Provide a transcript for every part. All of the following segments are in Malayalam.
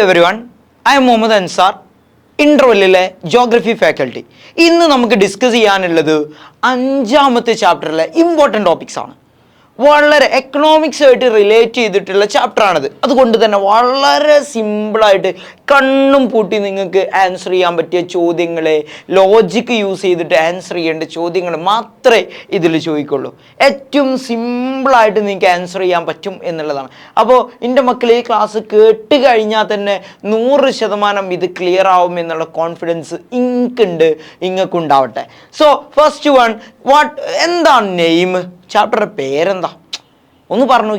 Everyone, I'm Muhammad Ansar, ഇൻ്റർവെല്ലിലെ ജോഗ്രഫി ഫാക്കൽറ്റി. ഇന്ന് നമുക്ക് ഡിസ്കസ് ചെയ്യാനുള്ളത് 5ാമത്തെ ചാപ്റ്ററിലെ ഇമ്പോർട്ടൻ്റ് ടോപ്പിക്സ് ആണ്. വളരെ എക്കണോമിക്സ് ആയിട്ട് റിലേറ്റ് ചെയ്തിട്ടുള്ള ചാപ്റ്ററാണിത്. അതുകൊണ്ട് തന്നെ വളരെ സിമ്പിളായിട്ട് കണ്ണും പൂട്ടി നിങ്ങൾക്ക് ആൻസർ ചെയ്യാൻ പറ്റിയ ചോദ്യങ്ങളെ, ലോജിക്ക് യൂസ് ചെയ്തിട്ട് ആൻസർ ചെയ്യേണ്ട ചോദ്യങ്ങൾ മാത്രമേ ഇതിൽ ചോദിക്കുള്ളൂ. ഏറ്റവും സിമ്പിളായിട്ട് നിങ്ങൾക്ക് ആൻസർ ചെയ്യാൻ പറ്റും എന്നുള്ളതാണ്. അപ്പോൾ എൻ്റെ മക്കൾ ഈ ക്ലാസ് കേട്ട് കഴിഞ്ഞാൽ തന്നെ 100% ഇത് ക്ലിയർ ആവും എന്നുള്ള കോൺഫിഡൻസ് ഇങ്ങക്കുണ്ട്, ഇങ്ങക്കുണ്ടാവട്ടെ. സോ ഫസ്റ്റ് വൺ, എന്താണ് നെയിം? ചാപ്റ്ററുടെ പേരെന്താ? ഒന്ന് പറഞ്ഞു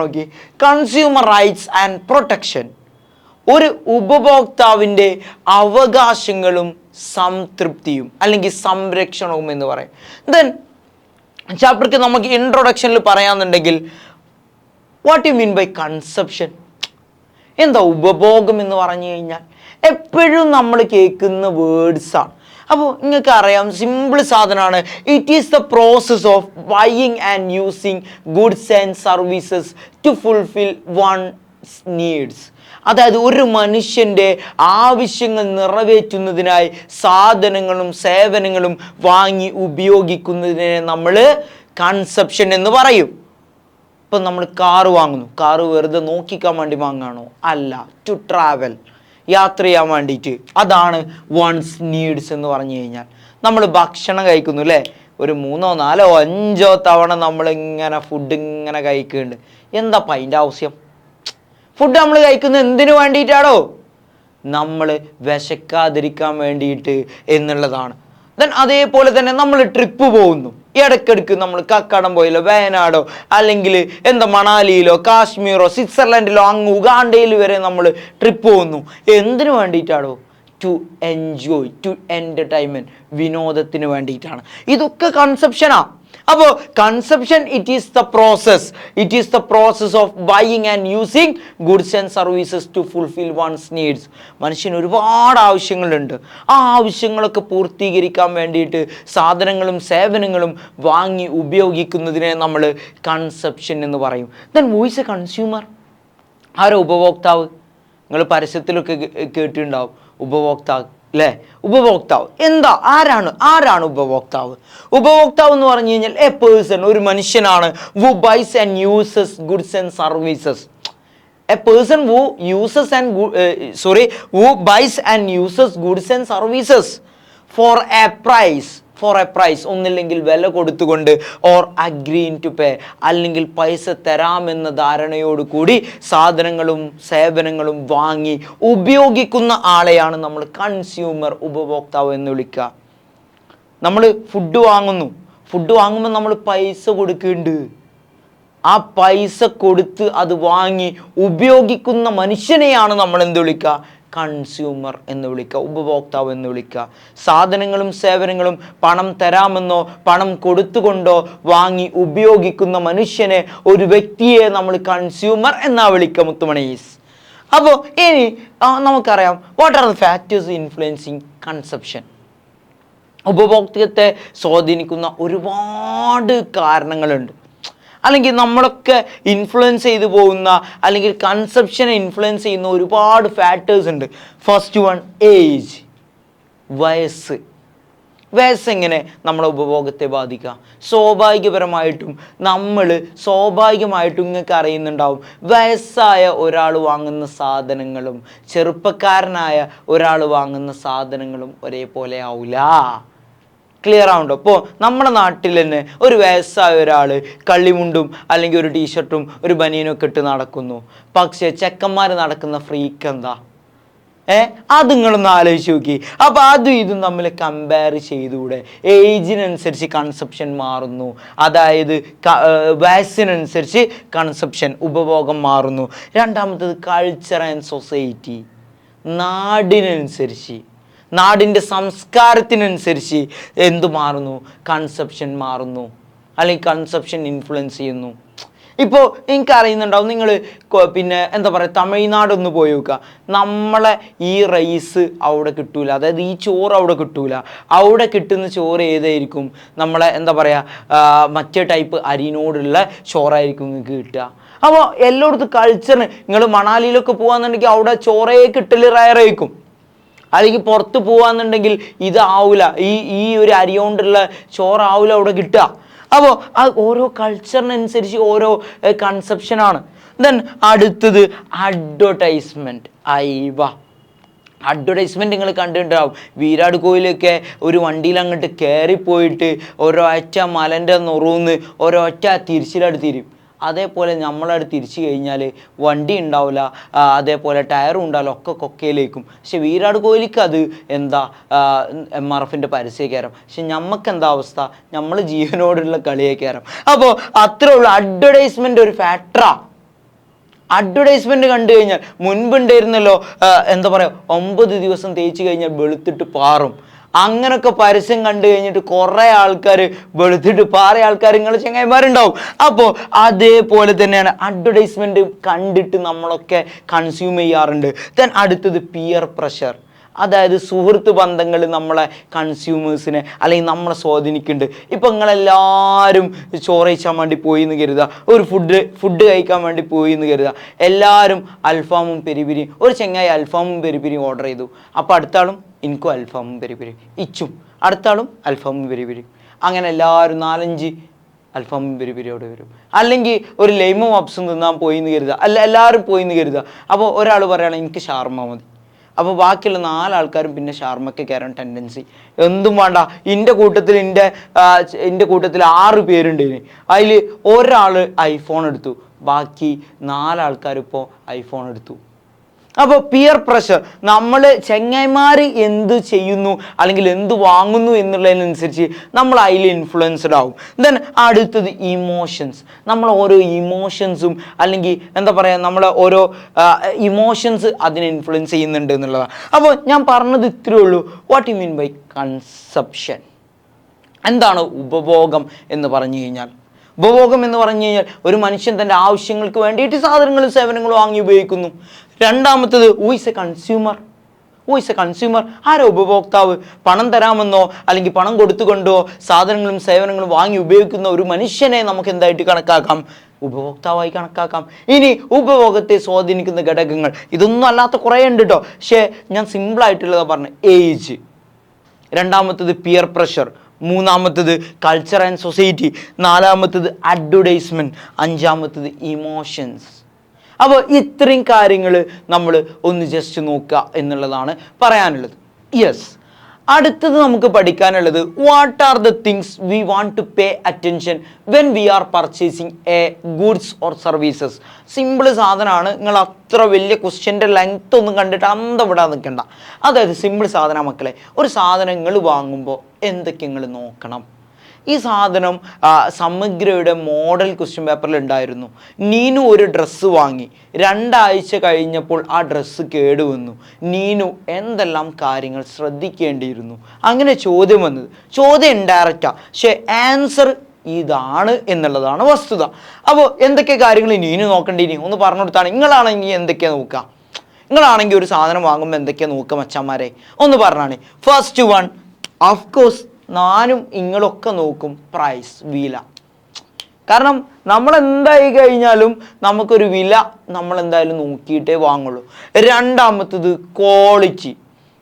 നോക്കി. Consumer rights and protection. ഒരു ഉപഭോക്താവിൻ്റെ അവകാശങ്ങളും സംതൃപ്തിയും അല്ലെങ്കിൽ സംരക്ഷണവും എന്ന് പറയും. ദെൻ ചാപ്റ്റർക്ക് നമുക്ക് ഇൻട്രൊഡക്ഷനിൽ പറയാന്നുണ്ടെങ്കിൽ, what you mean by conception? എന്താ ഉപഭോഗം എന്ന് പറഞ്ഞു കഴിഞ്ഞാൽ? എപ്പോഴും നമ്മൾ കേൾക്കുന്ന വേർഡ്സാണ്. അപ്പോൾ നിങ്ങൾക്ക് അറിയാം, സിമ്പിൾ സാധനമാണ്. It is the process of buying and using goods and services to fulfil one's needs. അതായത് ഒരു മനുഷ്യൻ്റെ ആവശ്യങ്ങൾ നിറവേറ്റുന്നതിനായി സാധനങ്ങളും സേവനങ്ങളും വാങ്ങി ഉപയോഗിക്കുന്നതിനെ നമ്മൾ കൺസെപ്ഷൻ എന്ന് പറയും. ഇപ്പം നമ്മൾ കാറ് വാങ്ങുന്നു. കാറ് വെറുതെ നോക്കിക്കാൻ വേണ്ടി വാങ്ങുകയാണോ? അല്ല, ടു ട്രാവൽ, യാത്ര ചെയ്യാൻ വേണ്ടിയിട്ട്. അതാണ് വൺസ് നീഡ്സ് എന്ന് പറഞ്ഞു കഴിഞ്ഞാൽ. നമ്മൾ ഭക്ഷണം കഴിക്കുന്നു അല്ലേ? ഒരു 3, 4, 5 തവണ നമ്മളിങ്ങനെ ഫുഡ് ഇങ്ങനെ കഴിക്കുന്നുണ്ട്. എന്താ അതിൻ്റെ ആവശ്യം? ഫുഡ് നമ്മൾ കഴിക്കുന്നത് എന്തിനു വേണ്ടിയിട്ടാണോ? നമ്മൾ വിശക്കാതിരിക്കാൻ വേണ്ടിയിട്ട് എന്നുള്ളതാണ്. ദെൻ അതേപോലെ തന്നെ നമ്മൾ ട്രിപ്പ് പോകുന്നു. ഇടയ്ക്കിടയ്ക്ക് നമ്മൾ കക്കാടംപൊയിലോ വയനാടോ അല്ലെങ്കിൽ മണാലിയിലോ കാശ്മീരോ സ്വിറ്റ്സർലൻഡിലോ അങ്ങ് ഉഗാണ്ടയിൽ വരെ നമ്മൾ ട്രിപ്പ് പോകുന്നു. എന്തിനു വേണ്ടിയിട്ടാണോ? ടു എൻജോയ്, ടു എൻ്റർടൈൻമെൻറ്റ്, വിനോദത്തിന് വേണ്ടിയിട്ടാണ്. ഇതൊക്കെ കൺസെപ്ഷനാണ്. അപ്പോൾ consumption it is the process of buying and using goods and services to fulfil one's needs. മനുഷ്യന് ഒരുപാട് ആവശ്യങ്ങളുണ്ട്. ആ ആവശ്യങ്ങളൊക്കെ പൂർത്തീകരിക്കാൻ വേണ്ടിയിട്ട് സാധനങ്ങളും സേവനങ്ങളും വാങ്ങി ഉപയോഗിക്കുന്നതിനെ നമ്മൾ കൺസെപ്ഷൻ എന്ന് പറയും. Then who is a consumer? ആരോ ഉപഭോക്താവ്? നിങ്ങൾ പരസ്യത്തിലൊക്കെ കേട്ടിട്ടുണ്ടാവും ഉപഭോക്താവ് അല്ലേ? ഉപഭോക്താവ് ആരാണ് ഉപഭോക്താവ്? ഉപഭോക്താവ് എന്ന് പറഞ്ഞു കഴിഞ്ഞാൽ എ പേഴ്സൺ, ഒരു മനുഷ്യനാണ്. who buys and uses goods and services. A person who buys and uses goods and services for a price, ഒന്നില്ലെങ്കിൽ വില കൊടുത്തുകൊണ്ട്, ഓർ അഗ്രീൻ ടു പേ, അല്ലെങ്കിൽ പൈസ തരാമെന്ന ധാരണയോട് കൂടി സാധനങ്ങളും സേവനങ്ങളും വാങ്ങി ഉപയോഗിക്കുന്ന ആളെയാണ് നമ്മൾ കൺസ്യൂമർ, ഉപഭോക്താവ് എന്ന് വിളിക്കുക. നമ്മൾ ഫുഡ് വാങ്ങുമ്പോൾ നമ്മൾ പൈസ കൊടുക്കുന്നുണ്ട്. ആ പൈസ കൊടുത്ത് അത് വാങ്ങി ഉപയോഗിക്കുന്ന മനുഷ്യനെയാണ് നമ്മൾ എന്ത് വിളിക്കുക? കൺസ്യൂമർ എന്ന് വിളിക്കുക, ഉപഭോക്താവ് എന്ന് വിളിക്കുക. സാധനങ്ങളും സേവനങ്ങളും പണം തരാമെന്നോ പണം കൊടുത്തുകൊണ്ടോ വാങ്ങി ഉപയോഗിക്കുന്ന മനുഷ്യനെ, ഒരു വ്യക്തിയെ നമ്മൾ കൺസ്യൂമർ എന്നാ വിളിക്കുക മുത്തുമണീസ്. അപ്പോൾ ഇനി നമുക്കറിയാം, what are the factors influencing conception? ഉപഭോക്തൃത്തെ സ്വാധീനിക്കുന്ന ഒരുപാട് കാരണങ്ങളുണ്ട്, അല്ലെങ്കിൽ നമ്മളൊക്കെ ഇൻഫ്ലുവൻസ് ചെയ്തു പോകുന്ന, അല്ലെങ്കിൽ കൺസെപ്ഷനെ ഇൻഫ്ലുവൻസ് ചെയ്യുന്ന ഒരുപാട് ഫാക്ടേഴ്സ് ഉണ്ട്. ഫസ്റ്റ് വൺ, ഏജ്, വയസ്സ്. എങ്ങനെ നമ്മളെ ഉപഭോഗത്തെ ബാധിക്കുക? സ്വാഭാവികമായിട്ടും നിങ്ങൾക്ക് അറിയുന്നുണ്ടാവും, വയസ്സായ ഒരാൾ വാങ്ങുന്ന സാധനങ്ങളും ചെറുപ്പക്കാരനായ ഒരാൾ വാങ്ങുന്ന സാധനങ്ങളും ഒരേപോലെ ആവില്ല. ക്ലിയർ ആവുണ്ടോ? അപ്പോൾ നമ്മുടെ നാട്ടിൽ തന്നെ ഒരു വയസ്സായ ഒരാൾ കള്ളിമുണ്ടും അല്ലെങ്കിൽ ഒരു ടീഷർട്ടും ഒരു ബനിയനും ഒക്കെ ഇട്ട് നടക്കുന്നു. പക്ഷേ ചെക്കന്മാർ നടക്കുന്ന ഫ്രീക്ക് എന്താ? അത് നിങ്ങളൊന്ന് ആലോചിച്ച് നോക്കി. അപ്പോൾ അതും ഇതും തമ്മിൽ കമ്പയർ ചെയ്തുകൂടെ? ഏജിനനുസരിച്ച് കൺസെപ്ഷൻ മാറുന്നു. അതായത് വയസ്സിനനുസരിച്ച് കൺസെപ്ഷൻ, ഉപഭോഗം മാറുന്നു. രണ്ടാമത്തത് കൾച്ചർ ആൻഡ് സൊസൈറ്റി. നാടിൻ്റെ സംസ്കാരത്തിനനുസരിച്ച് എന്തു മാറുന്നു? കൺസെപ്ഷൻ മാറുന്നു, അല്ലെങ്കിൽ കൺസെപ്ഷൻ ഇൻഫ്ലുവൻസ് ചെയ്യുന്നു. ഇപ്പോൾ എനിക്ക് അറിയുന്നുണ്ടാവും, നിങ്ങൾ തമിഴ്നാടൊന്ന് പോയി നോക്കുക. നമ്മളെ ഈ റൈസ് അവിടെ കിട്ടൂല, അതായത് ഈ ചോറ് അവിടെ കിട്ടൂല. അവിടെ കിട്ടുന്ന ചോറ് ഏതായിരിക്കും? നമ്മളെ മറ്റേ ടൈപ്പ് അരിനോടുള്ള ചോറായിരിക്കും നിങ്ങൾക്ക് കിട്ടുക. അപ്പോൾ എല്ലായിടത്തും കൾച്ചറിന് നിങ്ങൾ മണാലിയിലൊക്കെ പോകാന്നുണ്ടെങ്കിൽ അവിടെ ചോറേ കിട്ടൽ റയറായിരിക്കും. അല്ലെങ്കിൽ പുറത്ത് പോകാന്നുണ്ടെങ്കിൽ ഇതാവില്ല, ഈ ഒരു അരി കൊണ്ടുള്ള ചോറാവില്ല അവിടെ കിട്ടുക. അപ്പോൾ അത് ഓരോ കൾച്ചറിനനുസരിച്ച് ഓരോ കൺസെപ്ഷനാണ്. ദെൻ അടുത്തത് അഡ്വർടൈസ്മെൻറ്റ്. അഡ്വർടൈസ്മെൻറ്റ് നിങ്ങൾ കണ്ടിട്ടുണ്ടാവും. വിരാട് കോഹ്ലിയൊക്കെ ഒരു വണ്ടിയിൽ അങ്ങോട്ട് കയറിപ്പോയിട്ട് ഒരൊറ്റ മലൻ്റെ നുറുന്ന് ഒരൊറ്റ തിരിച്ചിലടുത്ത് തിരിയും. അതേപോലെ നമ്മളടുത്ത് തിരിച്ചു കഴിഞ്ഞാൽ വണ്ടി ഉണ്ടാവില്ല, അതേപോലെ ടയറും ഉണ്ടാവില്ല, ഒക്കെ കൊക്കയിലേക്കും. പക്ഷെ വിരാട് കോഹ്ലിക്ക് അത് എന്താ MRFൻ്റെ പരസ്യക്കാരം. പക്ഷെ നമുക്ക് എന്താ അവസ്ഥ? നമ്മൾ ജീവനോടുള്ള കളിയേക്കാരം. അപ്പോൾ അത്രേ ഉള്ളൂ. അഡ്വർടൈസ്മെൻ്റ് ഒരു ഫാക്ടറാണ്. അഡ്വർടൈസ്മെൻറ്റ് കണ്ടു കഴിഞ്ഞാൽ മുൻപുണ്ടായിരുന്നല്ലോ, എന്താ പറയുക, 9 ദിവസം തേച്ച് കഴിഞ്ഞാൽ വെളുത്തിട്ട് പാറും. അങ്ങനൊക്കെ പരസ്യം കണ്ടു കഴിഞ്ഞിട്ട് കുറേ ആൾക്കാർ വെളുത്തിട്ട് പാറിയ ആൾക്കാർ നിങ്ങൾ ചങ്ങായിമാരുണ്ടാവും. അപ്പോൾ അതേപോലെ തന്നെയാണ് അഡ്വർടൈസ്മെൻറ്റ് കണ്ടിട്ട് നമ്മളൊക്കെ കൺസ്യൂം ചെയ്യാറുണ്ട്. ദെൻ അടുത്തത് പിയർ പ്രഷർ. അതായത് സുഹൃത്ത് ബന്ധങ്ങൾ നമ്മളെ കൺസ്യൂമേഴ്സിനെ അല്ലെങ്കിൽ നമ്മളെ സ്വാധീനിക്കുന്നുണ്ട്. ഇപ്പം നിങ്ങളെല്ലാവരും ചോറ് കഴിച്ചാൻ വേണ്ടി പോയി എന്ന് കരുതുക, ഒരു ഫുഡ് കഴിക്കാൻ വേണ്ടി പോയി എന്ന് കരുതുക. എല്ലാവരും അൽഫാമും പെരിപിരിയും, ഒരു ചെങ്ങായി അൽഫാമും പെരിപിരിയും ഓർഡർ ചെയ്തു. അപ്പോൾ അടുത്താളും എനിക്കും അൽഫാമും പെരിപിരിയും, ഇച്ചും അടുത്താളും അൽഫാമും പെരിപിരിയും. അങ്ങനെ എല്ലാവരും 4-5 അൽഫാമും പെരിപിരിയോടെ വരും. അല്ലെങ്കിൽ ഒരു ലൈമും അപ്സും തിന്നാൻ പോയി എന്ന് കരുതുക, എല്ലാവരും പോയി എന്ന് കരുതുക. അപ്പോൾ ഒരാൾ പറയുകയാണെങ്കിൽ എനിക്ക് ഷാർമ മതി. അപ്പോൾ ബാക്കിയുള്ള 4 ആൾക്കാരും പിന്നെ ഷാർമയ്ക്ക് കയറാൻ ടെൻഡൻസി. എന്തും വേണ്ട, എൻ്റെ കൂട്ടത്തിൽ 6 പേരുണ്ട്. അതിൽ ഒരാൾ ഐഫോൺ എടുത്തു, ബാക്കി 4 ആൾക്കാർ ഇപ്പോൾ ഐഫോൺ എടുത്തു. അപ്പോൾ പിയർ പ്രഷർ, നമ്മൾ ചെങ്ങായിമാർ എന്ത് ചെയ്യുന്നു അല്ലെങ്കിൽ എന്ത് വാങ്ങുന്നു എന്നുള്ളതിനനുസരിച്ച് നമ്മൾ അതിൽ ഇൻഫ്ലുവൻസ്ഡ് ആവും. ദെൻ അടുത്തത് ഇമോഷൻസ്. നമ്മൾ ഓരോ ഇമോഷൻസും അല്ലെങ്കിൽ എന്താ പറയുക, നമ്മളെ ഓരോ ഇമോഷൻസ് അതിനെ ഇൻഫ്ലുവൻസ് ചെയ്യുന്നുണ്ട് എന്നുള്ളതാണ്. അപ്പോൾ ഞാൻ പറഞ്ഞത് ഇത്രയേ ഉള്ളൂ. What you mean by consumption? എന്താണ് ഉപഭോഗം എന്ന് പറഞ്ഞു കഴിഞ്ഞാൽ? ഉപഭോഗം എന്ന് പറഞ്ഞു കഴിഞ്ഞാൽ ഒരു മനുഷ്യൻ തൻ്റെ ആവശ്യങ്ങൾക്ക് വേണ്ടിയിട്ട് സാധനങ്ങളും സേവനങ്ങളും വാങ്ങി ഉപയോഗിക്കുന്നു. രണ്ടാമത്തത് ഹൂ ഈസ് എ കൺസ്യൂമർ? ആരോ ഉപഭോക്താവ്? പണം തരാമെന്നോ അല്ലെങ്കിൽ പണം കൊടുത്തുകൊണ്ടോ സാധനങ്ങളും സേവനങ്ങളും വാങ്ങി ഉപയോഗിക്കുന്ന ഒരു മനുഷ്യനെ നമുക്ക് എന്തായിട്ട് കണക്കാക്കാം? ഉപഭോക്താവായി കണക്കാക്കാം. ഇനി ഉപഭോഗത്തെ സ്വാധീനിക്കുന്ന ഘടകങ്ങൾ ഇതൊന്നും അല്ലാത്ത കുറേ ഉണ്ട് കേട്ടോ. പക്ഷേ ഞാൻ സിമ്പിളായിട്ടുള്ളതാണ് പറഞ്ഞത്. ഏജ്, രണ്ടാമത്തത് പിയർ പ്രഷർ, മൂന്നാമത്തത് കൾച്ചർ ആൻഡ് സൊസൈറ്റി, നാലാമത്തത് അഡ്വർടൈസ്മെൻറ്റ്, അഞ്ചാമത്തത് ഇമോഷൻസ്. അപ്പോൾ ഇത്രയും കാര്യങ്ങൾ നമ്മൾ ഒന്ന് ജസ്റ്റ് നോക്കുക എന്നുള്ളതാണ് പറയാനുള്ളത്. യെസ്, അടുത്തത് നമുക്ക് പഠിക്കാനുള്ളത് what are the things we want to pay attention when we are purchasing a goods or services. Simple സാധനമാണ്. നിങ്ങൾ അത്ര വലിയ ക്വസ്റ്റ്യൻ്റെ ലെങ്ത് ഒന്നും കണ്ടിട്ട് അന്തം വിടാൻ നിൽക്കണ്ട. അതായത് സിമ്പിൾ സാധനം മക്കളെ. ഒരു സാധനം നിങ്ങൾ വാങ്ങുമ്പോൾ എന്തൊക്കെ നിങ്ങൾ നോക്കണം? ഈ സാധനം സമഗ്രയുടെ മോഡൽ ക്വസ്റ്റ്യൻ പേപ്പറിൽ ഉണ്ടായിരുന്നു. നീനു ഒരു ഡ്രസ്സ് വാങ്ങി, 2 ആഴ്ച കഴിഞ്ഞപ്പോൾ ആ ഡ്രസ്സ് കേടുവന്നു. നീനു എന്തെല്ലാം കാര്യങ്ങൾ ശ്രദ്ധിക്കേണ്ടിയിരുന്നു? അങ്ങനെ ചോദ്യം വന്നത്. ചോദ്യം ഇൻഡയറക്റ്റാണ്, പക്ഷേ ആൻസർ ഇതാണ് എന്നുള്ളതാണ് വസ്തുത. അപ്പോൾ എന്തൊക്കെ കാര്യങ്ങൾ നീനു നോക്കേണ്ടിനി ഒന്ന് പറഞ്ഞു കൊടുത്താണ്. നിങ്ങളാണെങ്കിൽ എന്തൊക്കെയാണ് നോക്കുക? നിങ്ങളാണെങ്കിൽ ഒരു സാധനം വാങ്ങുമ്പോൾ എന്തൊക്കെയാണ് നോക്കുക മച്ചാന്മാരെ? ഒന്ന് പറഞ്ഞാണ്. ഫസ്റ്റ് വൺ, ഓഫ് കോഴ്സ് ഞാനും നിങ്ങളൊക്കെ നോക്കും പ്രൈസ്, വില. കാരണം നമ്മളെന്തായി കഴിഞ്ഞാലും നമുക്കൊരു വില നമ്മളെന്തായാലും നോക്കിയിട്ടേ വാങ്ങുള്ളൂ. രണ്ടാമത്തത് ക്വാളിറ്റി,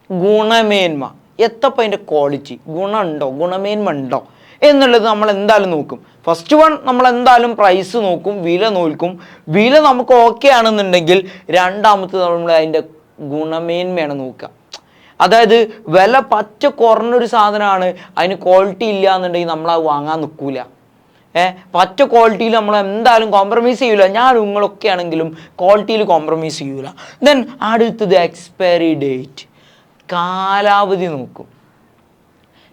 ഗുണമേന്മ. എത്തപ്പം അതിൻ്റെ ക്വാളിറ്റി, ഗുണമുണ്ടോ ഗുണമേന്മ ഉണ്ടോ എന്നുള്ളത് നമ്മൾ എന്തായാലും നോക്കും. ഫസ്റ്റ് വൺ നമ്മളെന്തായാലും പ്രൈസ് നോക്കും, വില നോക്കും. വില നമുക്ക് ഓക്കെ ആണെന്നുണ്ടെങ്കിൽ രണ്ടാമത്തത് നമ്മൾ അതിൻ്റെ ഗുണമേന്മയാണ് നോക്കുക. അതായത് വില പറ്റ കുറഞ്ഞൊരു സാധനമാണ്, അതിന് ക്വാളിറ്റി ഇല്ല എന്നുണ്ടെങ്കിൽ നമ്മളത് വാങ്ങാൻ നിൽക്കില്ല. പറ്റ ക്വാളിറ്റിയിൽ നമ്മൾ എന്തായാലും കോംപ്രമൈസ് ചെയ്യൂല. ഞാൻ നിങ്ങളൊക്കെ ആണെങ്കിലും ക്വാളിറ്റിയിൽ കോംപ്രമൈസ് ചെയ്യൂല. ദെൻ അടുത്തത് എക്സ്പയറി ഡേറ്റ്, കാലാവധി നോക്കും.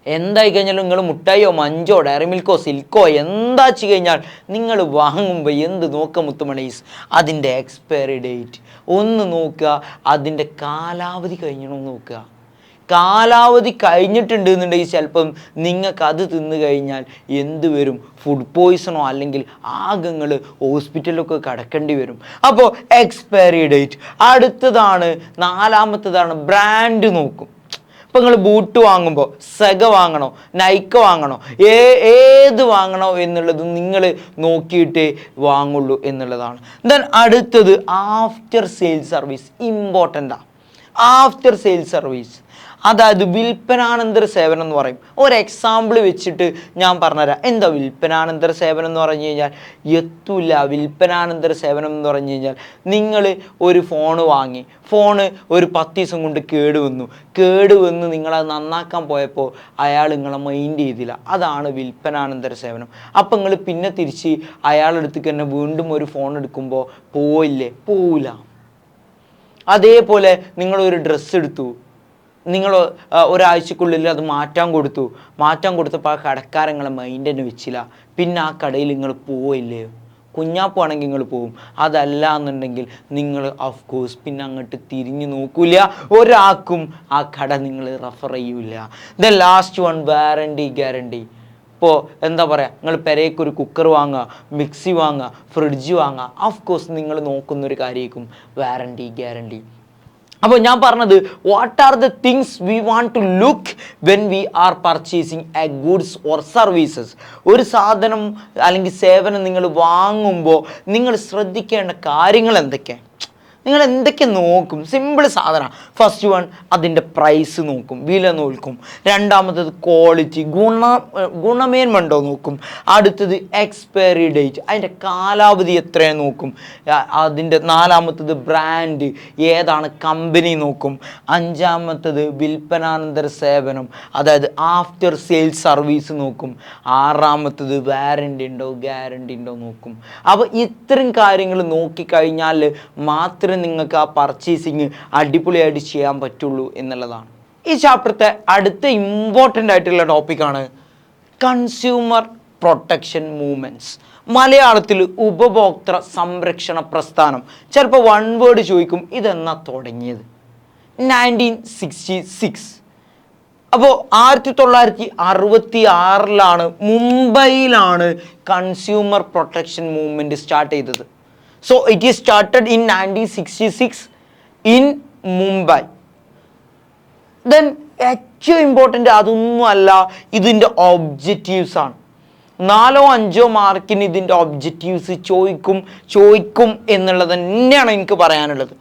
എന്തായി കഴിഞ്ഞാലും നിങ്ങൾ മുട്ടായിയോ മഞ്ചോ ഡയറി മിൽക്കോ സിൽക്കോ എന്താ വെച്ച് കഴിഞ്ഞാൽ നിങ്ങൾ വാങ്ങുമ്പോൾ എന്ത് നോക്കുക മുത്തുമണീസ്? അതിൻ്റെ എക്സ്പയറി ഡേറ്റ് ഒന്ന് നോക്കുക, അതിൻ്റെ കാലാവധി കഴിഞ്ഞണമെന്ന് നോക്കുക. കാലാവധി കഴിഞ്ഞിട്ടുണ്ട് എന്നുണ്ടെങ്കിൽ ചിലപ്പം നിങ്ങൾക്ക് അത് തിന്നു കഴിഞ്ഞാൽ എന്ത് വരും? ഫുഡ് പോയ്സണോ അല്ലെങ്കിൽ ആകങ്ങൾ ഹോസ്പിറ്റലിലൊക്കെ കിടക്കേണ്ടി വരും. അപ്പോൾ എക്സ്പയറി ഡേറ്റ്. അടുത്തതാണ്, നാലാമത്തതാണ് ബ്രാൻഡ് നോക്കും. ഇപ്പം നിങ്ങൾ ബൂട്ട് വാങ്ങുമ്പോൾ സെഗ വാങ്ങണോ നൈക്ക വാങ്ങണോ ഏത് വാങ്ങണോ എന്നുള്ളത് നിങ്ങൾ നോക്കിയിട്ട് വാങ്ങുള്ളൂ എന്നുള്ളതാണ്. ദെൻ അടുത്തത് ആഫ്റ്റർ സെയിൽസ് സർവീസ് ഇമ്പോർട്ടൻ്റാണ്. ആഫ്റ്റർ സെയിൽസ് സർവീസ് അതായത് വിൽപ്പനാനന്തര സേവനം എന്ന് പറയും. ഒരു എക്സാമ്പിൾ വെച്ചിട്ട് ഞാൻ പറഞ്ഞുതരാം. എന്താ വിൽപ്പനാനന്തര സേവനം എന്ന് പറഞ്ഞു കഴിഞ്ഞാൽ? എത്തൂല. വിൽപ്പനാനന്തര സേവനം എന്ന് പറഞ്ഞു കഴിഞ്ഞാൽ നിങ്ങൾ ഒരു ഫോണ് വാങ്ങി, ഫോണ് ഒരു 10 ദിവസം കൊണ്ട് കേടുവന്ന് നിങ്ങളത് നന്നാക്കാൻ പോയപ്പോൾ അയാൾ നിങ്ങളെ മൈൻഡ് ചെയ്തില്ല. അതാണ് വിൽപ്പനാനന്തര സേവനം. അപ്പം നിങ്ങൾ പിന്നെ തിരിച്ച് അയാളുടെ അടുത്തേക്ക് തന്നെ വീണ്ടും ഒരു ഫോൺ എടുക്കുമ്പോൾ പോവില്ല. അതേപോലെ നിങ്ങളൊരു ഡ്രസ്സ് എടുത്തു, നിങ്ങൾ ഒരാഴ്ചക്കുള്ളിൽ അത് മാറ്റാൻ കൊടുത്തപ്പോൾ ആ കടക്കാരങ്ങളെ മൈൻഡ് തന്നെ വെച്ചില്ല. പിന്നെ ആ കടയിൽ നിങ്ങൾ പോവില്ലേ? കുഞ്ഞാപ്പാണെങ്കിൽ നിങ്ങൾ പോവും. അതല്ല എന്നുണ്ടെങ്കിൽ നിങ്ങൾ ഓഫ് കോഴ്സ് പിന്നെ അങ്ങോട്ട് തിരിഞ്ഞു നോക്കൂല. ഒരാൾക്കും ആ കട നിങ്ങൾ റെഫർ ചെയ്യൂല. The last one warranty guarantee. ഇപ്പോൾ എന്താ പറയുക, നിങ്ങൾ പെരേക്കൊരു കുക്കർ വാങ്ങുക, മിക്സി വാങ്ങുക, ഫ്രിഡ്ജ് വാങ്ങുക, ഓഫ് കോഴ്സ് നിങ്ങൾ നോക്കുന്നൊരു കാര്യമായിരിക്കും വാറണ്ടി ഗ്യാരണ്ടി. അപ്പോൾ ഞാൻ പറഞ്ഞത് what are the things we want to look when we are purchasing a goods or services. ഒരു സാധനം അല്ലെങ്കിൽ സേവനം നിങ്ങൾ വാങ്ങുമ്പോൾ നിങ്ങൾ ശ്രദ്ധിക്കേണ്ട കാര്യങ്ങൾ എന്തൊക്കെയാണ്? നിങ്ങൾ എന്തൊക്കെ നോക്കും? സിമ്പിൾ സാധനമാണ്. ഫസ്റ്റ് വൺ അതിൻ്റെ പ്രൈസ് നോക്കും, വില നോക്കും. രണ്ടാമത്തത് ക്വാളിറ്റി, ഗുണമേന്മ ഉണ്ടോ നോക്കും. അടുത്തത് എക്സ്പയറി ഡേറ്റ്, അതിൻ്റെ കാലാവധി എത്രയാണ് നോക്കും. അതിൻ്റെ നാലാമത്തത് ബ്രാൻഡ്, ഏതാണ് കമ്പനി നോക്കും. അഞ്ചാമത്തത് വിൽപ്പനാനന്തര സേവനം, അതായത് ആഫ്റ്റർ സെയിൽസ് സർവീസ് നോക്കും. ആറാമത്തത് വാറണ്ടി ഉണ്ടോ ഗ്യാരണ്ടി ഉണ്ടോ നോക്കും. അപ്പോൾ ഇത്തരം കാര്യങ്ങൾ നോക്കിക്കഴിഞ്ഞാൽ മാത്രമേ നിങ്ങൾക്ക് ആ പർച്ചേസിങ് അടിപൊളിയായിട്ട് ചെയ്യാൻ പറ്റുള്ളൂ എന്നുള്ളതാണ്. ഈ ചാപ്റ്ററത്തെ അടുത്ത ഇമ്പോർട്ടൻ്റ് ആയിട്ടുള്ള ടോപ്പിക്കാണ് കൺസ്യൂമർ പ്രൊട്ടക്ഷൻ മൂവ്മെൻറ്റ്സ്. മലയാളത്തിൽ ഉപഭോക്തൃ സംരക്ഷണ പ്രസ്ഥാനം. ചിലപ്പോൾ വൺ വേർഡ് ചോദിക്കും, ഇതെന്നാ തുടങ്ങിയത്? 1966. അപ്പോൾ 1966 മുംബൈയിലാണ് കൺസ്യൂമർ പ്രൊട്ടക്ഷൻ മൂവ്മെൻറ്റ് സ്റ്റാർട്ട് ചെയ്തത്. So it is started in 1966 in Mumbai. Then ഏറ്റവും ഇമ്പോർട്ടൻ്റ് അതൊന്നുമല്ല, ഇതിൻ്റെ ഒബ്ജക്റ്റീവ്സ് ആണ്. 4-5 മാർക്കിന് ഇതിൻ്റെ ഒബ്ജക്റ്റീവ്സ് ചോദിക്കും എന്നുള്ളത് തന്നെയാണ് എനിക്ക് പറയാനുള്ളത്.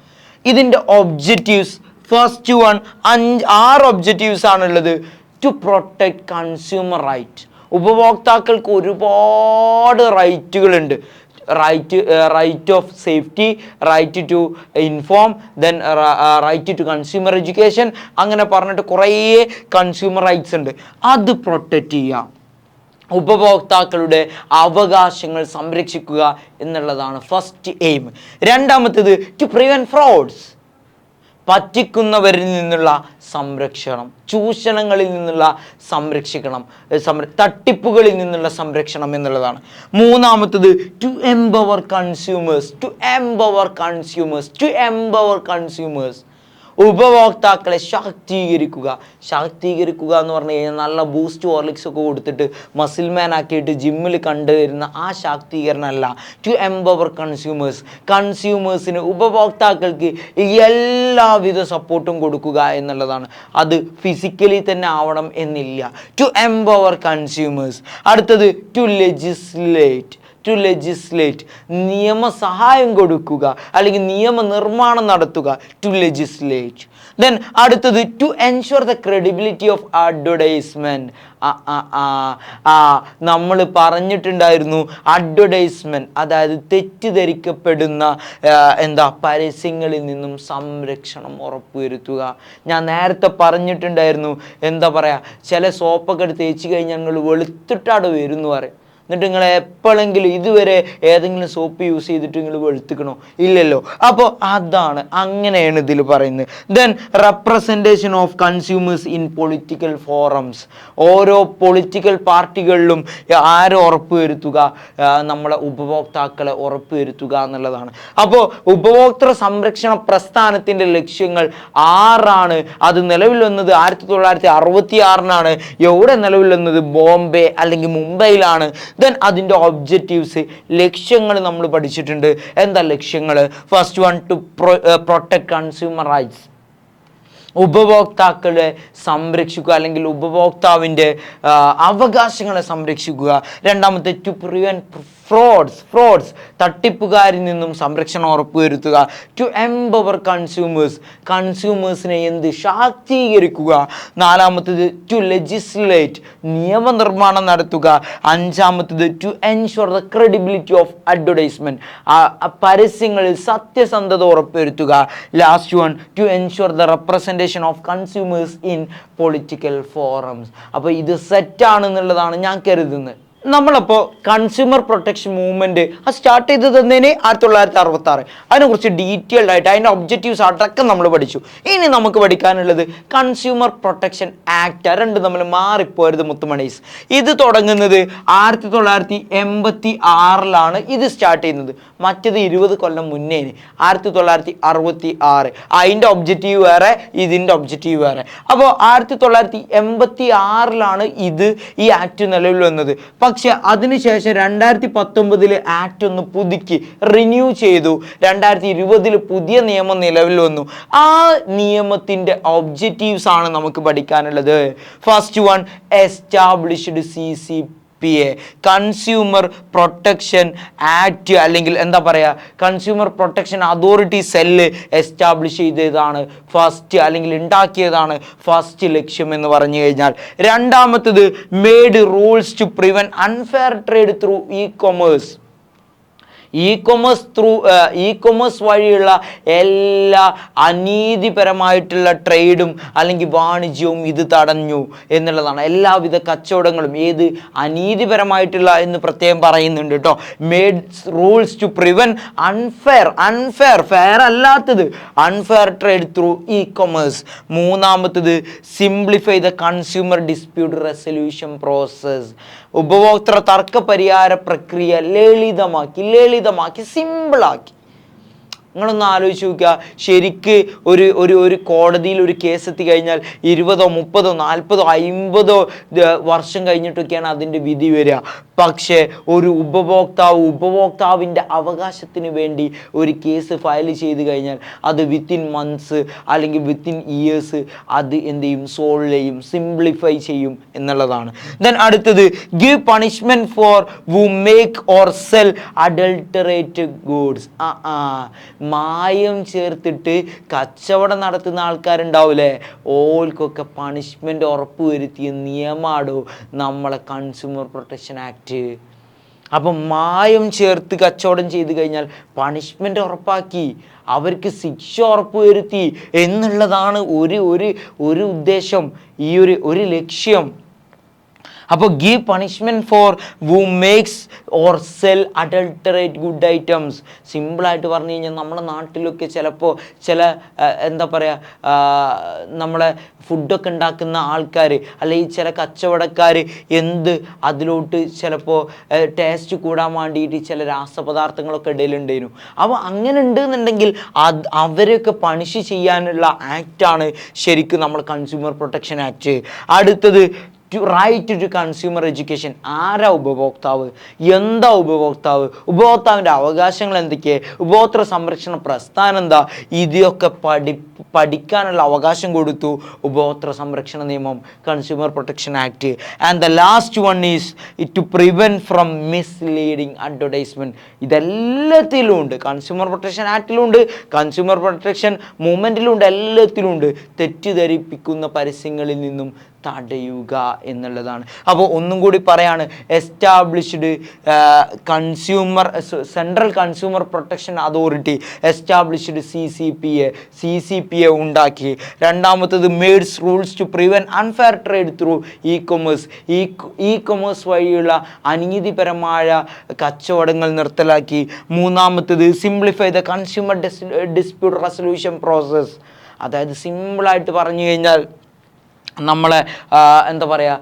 ഇതിൻ്റെ ഒബ്ജക്റ്റീവ്സ് ഫസ്റ്റ് വൺ 6 ഒബ്ജക്റ്റീവ്സ് ആണുള്ളത്. To protect consumer right. ഉപഭോക്താക്കൾക്ക് ഒരുപാട് റൈറ്റുകളുണ്ട്. right of safety, right to inform, then right to consumer education, അങ്ങനെ പറഞ്ഞിട്ട് കുറേ കൺസ്യൂമർ റൈറ്റ്സ് ഉണ്ട്. അത് പ്രൊട്ടക്റ്റ് ചെയ്യുക, ഉപഭോക്താക്കളുടെ അവകാശങ്ങൾ സംരക്ഷിക്കുക എന്നുള്ളതാണ് ഫസ്റ്റ് എയിം. രണ്ടാമത്തേത് ടു പ്രിവെൻറ്റ് ഫ്രോഡ്സ്, പറ്റിക്കുന്നവരിൽ നിന്നുള്ള സംരക്ഷണം, ചൂഷണങ്ങളിൽ നിന്നുള്ള തട്ടിപ്പുകളിൽ നിന്നുള്ള സംരക്ഷണം എന്നുള്ളതാണ്. മൂന്നാമത്തത് ടു എംപവർ കൺസ്യൂമേഴ്സ്, ഉപഭോക്താക്കളെ ശാക്തീകരിക്കുക എന്ന് പറഞ്ഞു കഴിഞ്ഞാൽ നല്ല ബൂസ്റ്റ് ഹോർലിക്സ് ഒക്കെ കൊടുത്തിട്ട് മസിൽമാൻ ആക്കിയിട്ട് ജിമ്മിൽ കണ്ടുവരുന്ന ആ ശാക്തീകരണമല്ല. ടു എംപവർ കൺസ്യൂമേഴ്സിന്, ഉപഭോക്താക്കൾക്ക് എല്ലാവിധ സപ്പോർട്ടും കൊടുക്കുക എന്നുള്ളതാണ്. അത് ഫിസിക്കലി തന്നെ ആവണം എന്നില്ല. To empower consumers. അടുത്തത് ടു ലെജിസ്ലേറ്റ്, നിയമസഹായം കൊടുക്കുക അല്ലെങ്കിൽ നിയമനിർമ്മാണം നടത്തുക. To legislate. ദെൻ അടുത്തത് to ensure the credibility of advertisement. നമ്മൾ പറഞ്ഞിട്ടുണ്ടായിരുന്നു അഡ്വർടൈസ്മെൻറ്റ് അതായത് തെറ്റിദ്ധരിക്കപ്പെടുന്ന പരസ്യങ്ങളിൽ നിന്നും സംരക്ഷണം ഉറപ്പുവരുത്തുക. ഞാൻ നേരത്തെ പറഞ്ഞിട്ടുണ്ടായിരുന്നു, ചില സോപ്പൊക്കെ എടുത്ത് തേച്ച് കഴിഞ്ഞാൽ നിങ്ങൾ വെളുത്തിട്ടാട് വരും എന്ന് പറയും. എന്നിട്ട് നിങ്ങൾ എപ്പോഴെങ്കിലും ഇതുവരെ ഏതെങ്കിലും സോപ്പ് യൂസ് ചെയ്തിട്ട് നിങ്ങൾ വെളുത്തിക്കണോ? ഇല്ലല്ലോ. അപ്പോൾ അങ്ങനെയാണ് ഇതിൽ പറയുന്നത്. Then representation of consumers in political forums. ഓരോ പൊളിറ്റിക്കൽ പാർട്ടികളിലും ആരെ ഉറപ്പുവരുത്തുക? നമ്മളെ ഉപഭോക്താക്കളെ ഉറപ്പുവരുത്തുക എന്നുള്ളതാണ്. അപ്പോൾ ഉപഭോക്തൃ സംരക്ഷണ പ്രസ്ഥാനത്തിൻ്റെ ലക്ഷ്യങ്ങൾ 6 അത് നിലവിൽ വന്നത് 1966 എവിടെ നിലവിൽ വന്നത്? ബോംബെ അല്ലെങ്കിൽ മുംബൈയിലാണ്. ദെൻ അതിൻ്റെ ഒബ്ജക്റ്റീവ്സ്, ലക്ഷ്യങ്ങൾ നമ്മൾ പഠിച്ചിട്ടുണ്ട്. എന്താ ലക്ഷ്യങ്ങൾ? First one two protect consumer rights. ഉപഭോക്താക്കളെ സംരക്ഷിക്കുക അല്ലെങ്കിൽ ഉപഭോക്താവിൻ്റെ അവകാശങ്ങളെ സംരക്ഷിക്കുക. രണ്ടാമത്തെ ടു പ്രിവെൻറ്റ് ഫ്രോഡ്സ് തട്ടിപ്പുകാരിൽ നിന്നും സംരക്ഷണം ഉറപ്പുവരുത്തുക. ടു എംപവർ കൺസ്യൂമേഴ്സിനെ ശാക്തീകരിക്കുക. നാലാമത്തത് ടു ലെജിസ്ലേറ്റ് നിയമനിർമ്മാണം നടത്തുക. അഞ്ചാമത്തത് to ensure the credibility of advertisement പരസ്യങ്ങളിൽ സത്യസന്ധത ഉറപ്പുവരുത്തുക. Last one to ensure the representation of consumers in political forums. അപ്പോൾ ഇത് സെറ്റാണെന്നുള്ളതാണ് ഞാൻ കരുതുന്നത്. നമ്മളപ്പോൾ കൺസ്യൂമർ പ്രൊട്ടക്ഷൻ മൂവ്മെൻറ്റ് സ്റ്റാർട്ട് ചെയ്ത് തന്നതിന് 1966. അതിനെക്കുറിച്ച് ഡീറ്റെയിൽഡ് ആയിട്ട് അതിൻ്റെ ഒബ്ജക്റ്റീവ്സ് അടക്കം നമ്മൾ പഠിച്ചു. ഇനി നമുക്ക് പഠിക്കാനുള്ളത് കൺസ്യൂമർ പ്രൊട്ടക്ഷൻ ആക്ട്. രണ്ട് നമ്മൾ മാറിപ്പോയത് മുത്തുമണീസ്. ഇത് തുടങ്ങുന്നത് 1986 ഇത് സ്റ്റാർട്ട് ചെയ്യുന്നത്. മറ്റത് 20 കൊല്ലം മുന്നേ 1966. അതിൻ്റെ ഒബ്ജക്റ്റീവ് വേറെ, ഇതിൻ്റെ ഒബ്ജക്റ്റീവ് വേറെ. അപ്പോൾ 1986 ഈ ആക്ട് നിലവിൽ വന്നത്. പക്ഷെ അതിനുശേഷം 2019 ആക്ട് ഒന്ന് പുതുക്കി റിന്യൂ ചെയ്തു. 2020 പുതിയ നിയമം നിലവിൽ വന്നു. ആ നിയമത്തിൻ്റെ ഒബ്ജക്റ്റീവ്സ് ആണ് നമുക്ക് പഠിക്കാനുള്ളത്. First one established CCPA consumer protection act, അല്ലെങ്കിൽ എന്താ പറയുക, consumer protection authority cell establish ചെയ്തതാണ് ഫസ്റ്റ്, അല്ലെങ്കിൽ ഉണ്ടാക്കിയതാണ് ഫസ്റ്റ് ലക്ഷ്യം എന്ന് പറഞ്ഞു കഴിഞ്ഞാൽ. രണ്ടാമത്തത് made rules to prevent unfair trade through e commerce വഴിയുള്ള എല്ലാ അനീതിപരമായിട്ടുള്ള ട്രേഡും അല്ലെങ്കിൽ വാണിജ്യവും ഇത് തടഞ്ഞു എന്നുള്ളതാണ്. എല്ലാവിധ കച്ചവടങ്ങളും അനീതിപരമായിട്ടുള്ള എന്ന് പ്രത്യേകം പറയുന്നുണ്ട് കേട്ടോ. Made rules to prevent fair അല്ലാത്തത് unfair trade through e commerce. മൂന്നാമത്തത് simplify the consumer dispute resolution process. ഉപഭോക്തൃ തർക്ക പരിഹാര പ്രക്രിയ ലളിതമാക്കി സിമ്പിളാക്കി. നിങ്ങളൊന്ന് ആലോചിച്ച് നോക്കുക. ശരിക്ക് ഒരു കോടതിയിൽ ഒരു കേസ് എത്തി കഴിഞ്ഞാൽ 20, 30, 40, 50 വർഷം കഴിഞ്ഞിട്ടൊക്കെയാണ് അതിൻ്റെ വിധി വരിക. പക്ഷേ ഒരു ഉപഭോക്താവിൻ്റെ അവകാശത്തിന് വേണ്ടി ഒരു കേസ് ഫയൽ ചെയ്ത് കഴിഞ്ഞാൽ അത് വിത്തിൻ മന്ത്സ് അല്ലെങ്കിൽ വിത്തിൻ ഇയേഴ്സ് അത് എന്ത് ചെയ്യും, സോൾവ് ചെയ്യും, സിംപ്ലിഫൈ ചെയ്യും എന്നുള്ളതാണ്. ദെൻ അടുത്തത് give punishment for who make or sell adulterated goods. മായം ചേർത്തിട്ട് കച്ചവടം നടത്തുന്ന ആൾക്കാരുണ്ടാവില്ലേ, ഓൾക്കൊക്കെ പണിഷ്മെൻറ്റ് ഉറപ്പ് വരുത്തിയ നിയമാടോ നമ്മളെ കൺസ്യൂമർ പ്രൊട്ടക്ഷൻ ആക്ട്. അപ്പം മായം ചേർത്ത് കച്ചവടം ചെയ്ത് കഴിഞ്ഞാൽ പണിഷ്മെൻ്റ് ഉറപ്പാക്കി, അവർക്ക് ശിക്ഷ ഉറപ്പ് വരുത്തി എന്നുള്ളതാണ് ഒരു ഉദ്ദേശം, ഈ ഒരു ലക്ഷ്യം. അപ്പോൾ give punishment for who makes or sell adulterate good items. സിമ്പിളായിട്ട് പറഞ്ഞു കഴിഞ്ഞാൽ നമ്മുടെ നാട്ടിലൊക്കെ ചിലപ്പോൾ ചില എന്താ പറയുക, നമ്മളെ ഫുഡൊക്കെ ഉണ്ടാക്കുന്ന ആൾക്കാർ അല്ലെങ്കിൽ ചില കച്ചവടക്കാർ അതിലോട്ട് ചിലപ്പോൾ ടേസ്റ്റ് കൂടാൻ വേണ്ടിയിട്ട് ചില രാസപദാർത്ഥങ്ങളൊക്കെ ഇടയിലുണ്ടായിരുന്നു. അപ്പോൾ അങ്ങനെ ഉണ്ടെന്നുണ്ടെങ്കിൽ അവരെയൊക്കെ പണിഷ് ചെയ്യാനുള്ള ആക്റ്റാണ് ശരിക്കും നമ്മൾ കൺസ്യൂമർ പ്രൊട്ടക്ഷൻ ആക്ട്. അടുത്തത് റൈറ്റ് ടു കൺസ്യൂമർ എഡ്യൂക്കേഷൻ. ആരാ ഉപഭോക്താവ്, എന്താ ഉപഭോക്താവിൻ്റെ അവകാശങ്ങൾ എന്തൊക്കെ, ഉപഭോക്തൃ സംരക്ഷണ പ്രസ്ഥാനം എന്താ, ഇതൊക്കെ പഠിക്കാനുള്ള അവകാശം കൊടുത്തു ഉപഭോക്തൃ സംരക്ഷണ നിയമം, consumer protection act. And the last one is to prevent from misleading advertisement. ഇതെല്ലാത്തിലും ഉണ്ട്, കൺസ്യൂമർ പ്രൊട്ടക്ഷൻ ആക്ടിലുണ്ട്, കൺസ്യൂമർ പ്രൊട്ടക്ഷൻ മൂവ്മെൻറ്റിലുണ്ട്, എല്ലാത്തിലും ഉണ്ട്. തെറ്റിദ്ധരിപ്പിക്കുന്ന പരസ്യങ്ങളിൽ നിന്നും തടയുക എന്നുള്ളതാണ്. അപ്പോൾ ഒന്നും കൂടി പറയാണ്, established central consumer protection authority established CCPA ഉണ്ടാക്കി. രണ്ടാമത്തത് made rules to prevent unfair trade through e commerce വഴിയുള്ള അനീതിപരമായ കച്ചവടങ്ങൾ നിർത്തലാക്കി. മൂന്നാമത്തത് simplify the consumer dispute resolution process. അതായത് സിമ്പിളായിട്ട് പറഞ്ഞു കഴിഞ്ഞാൽ നമ്മളെ എന്താ പറയുക,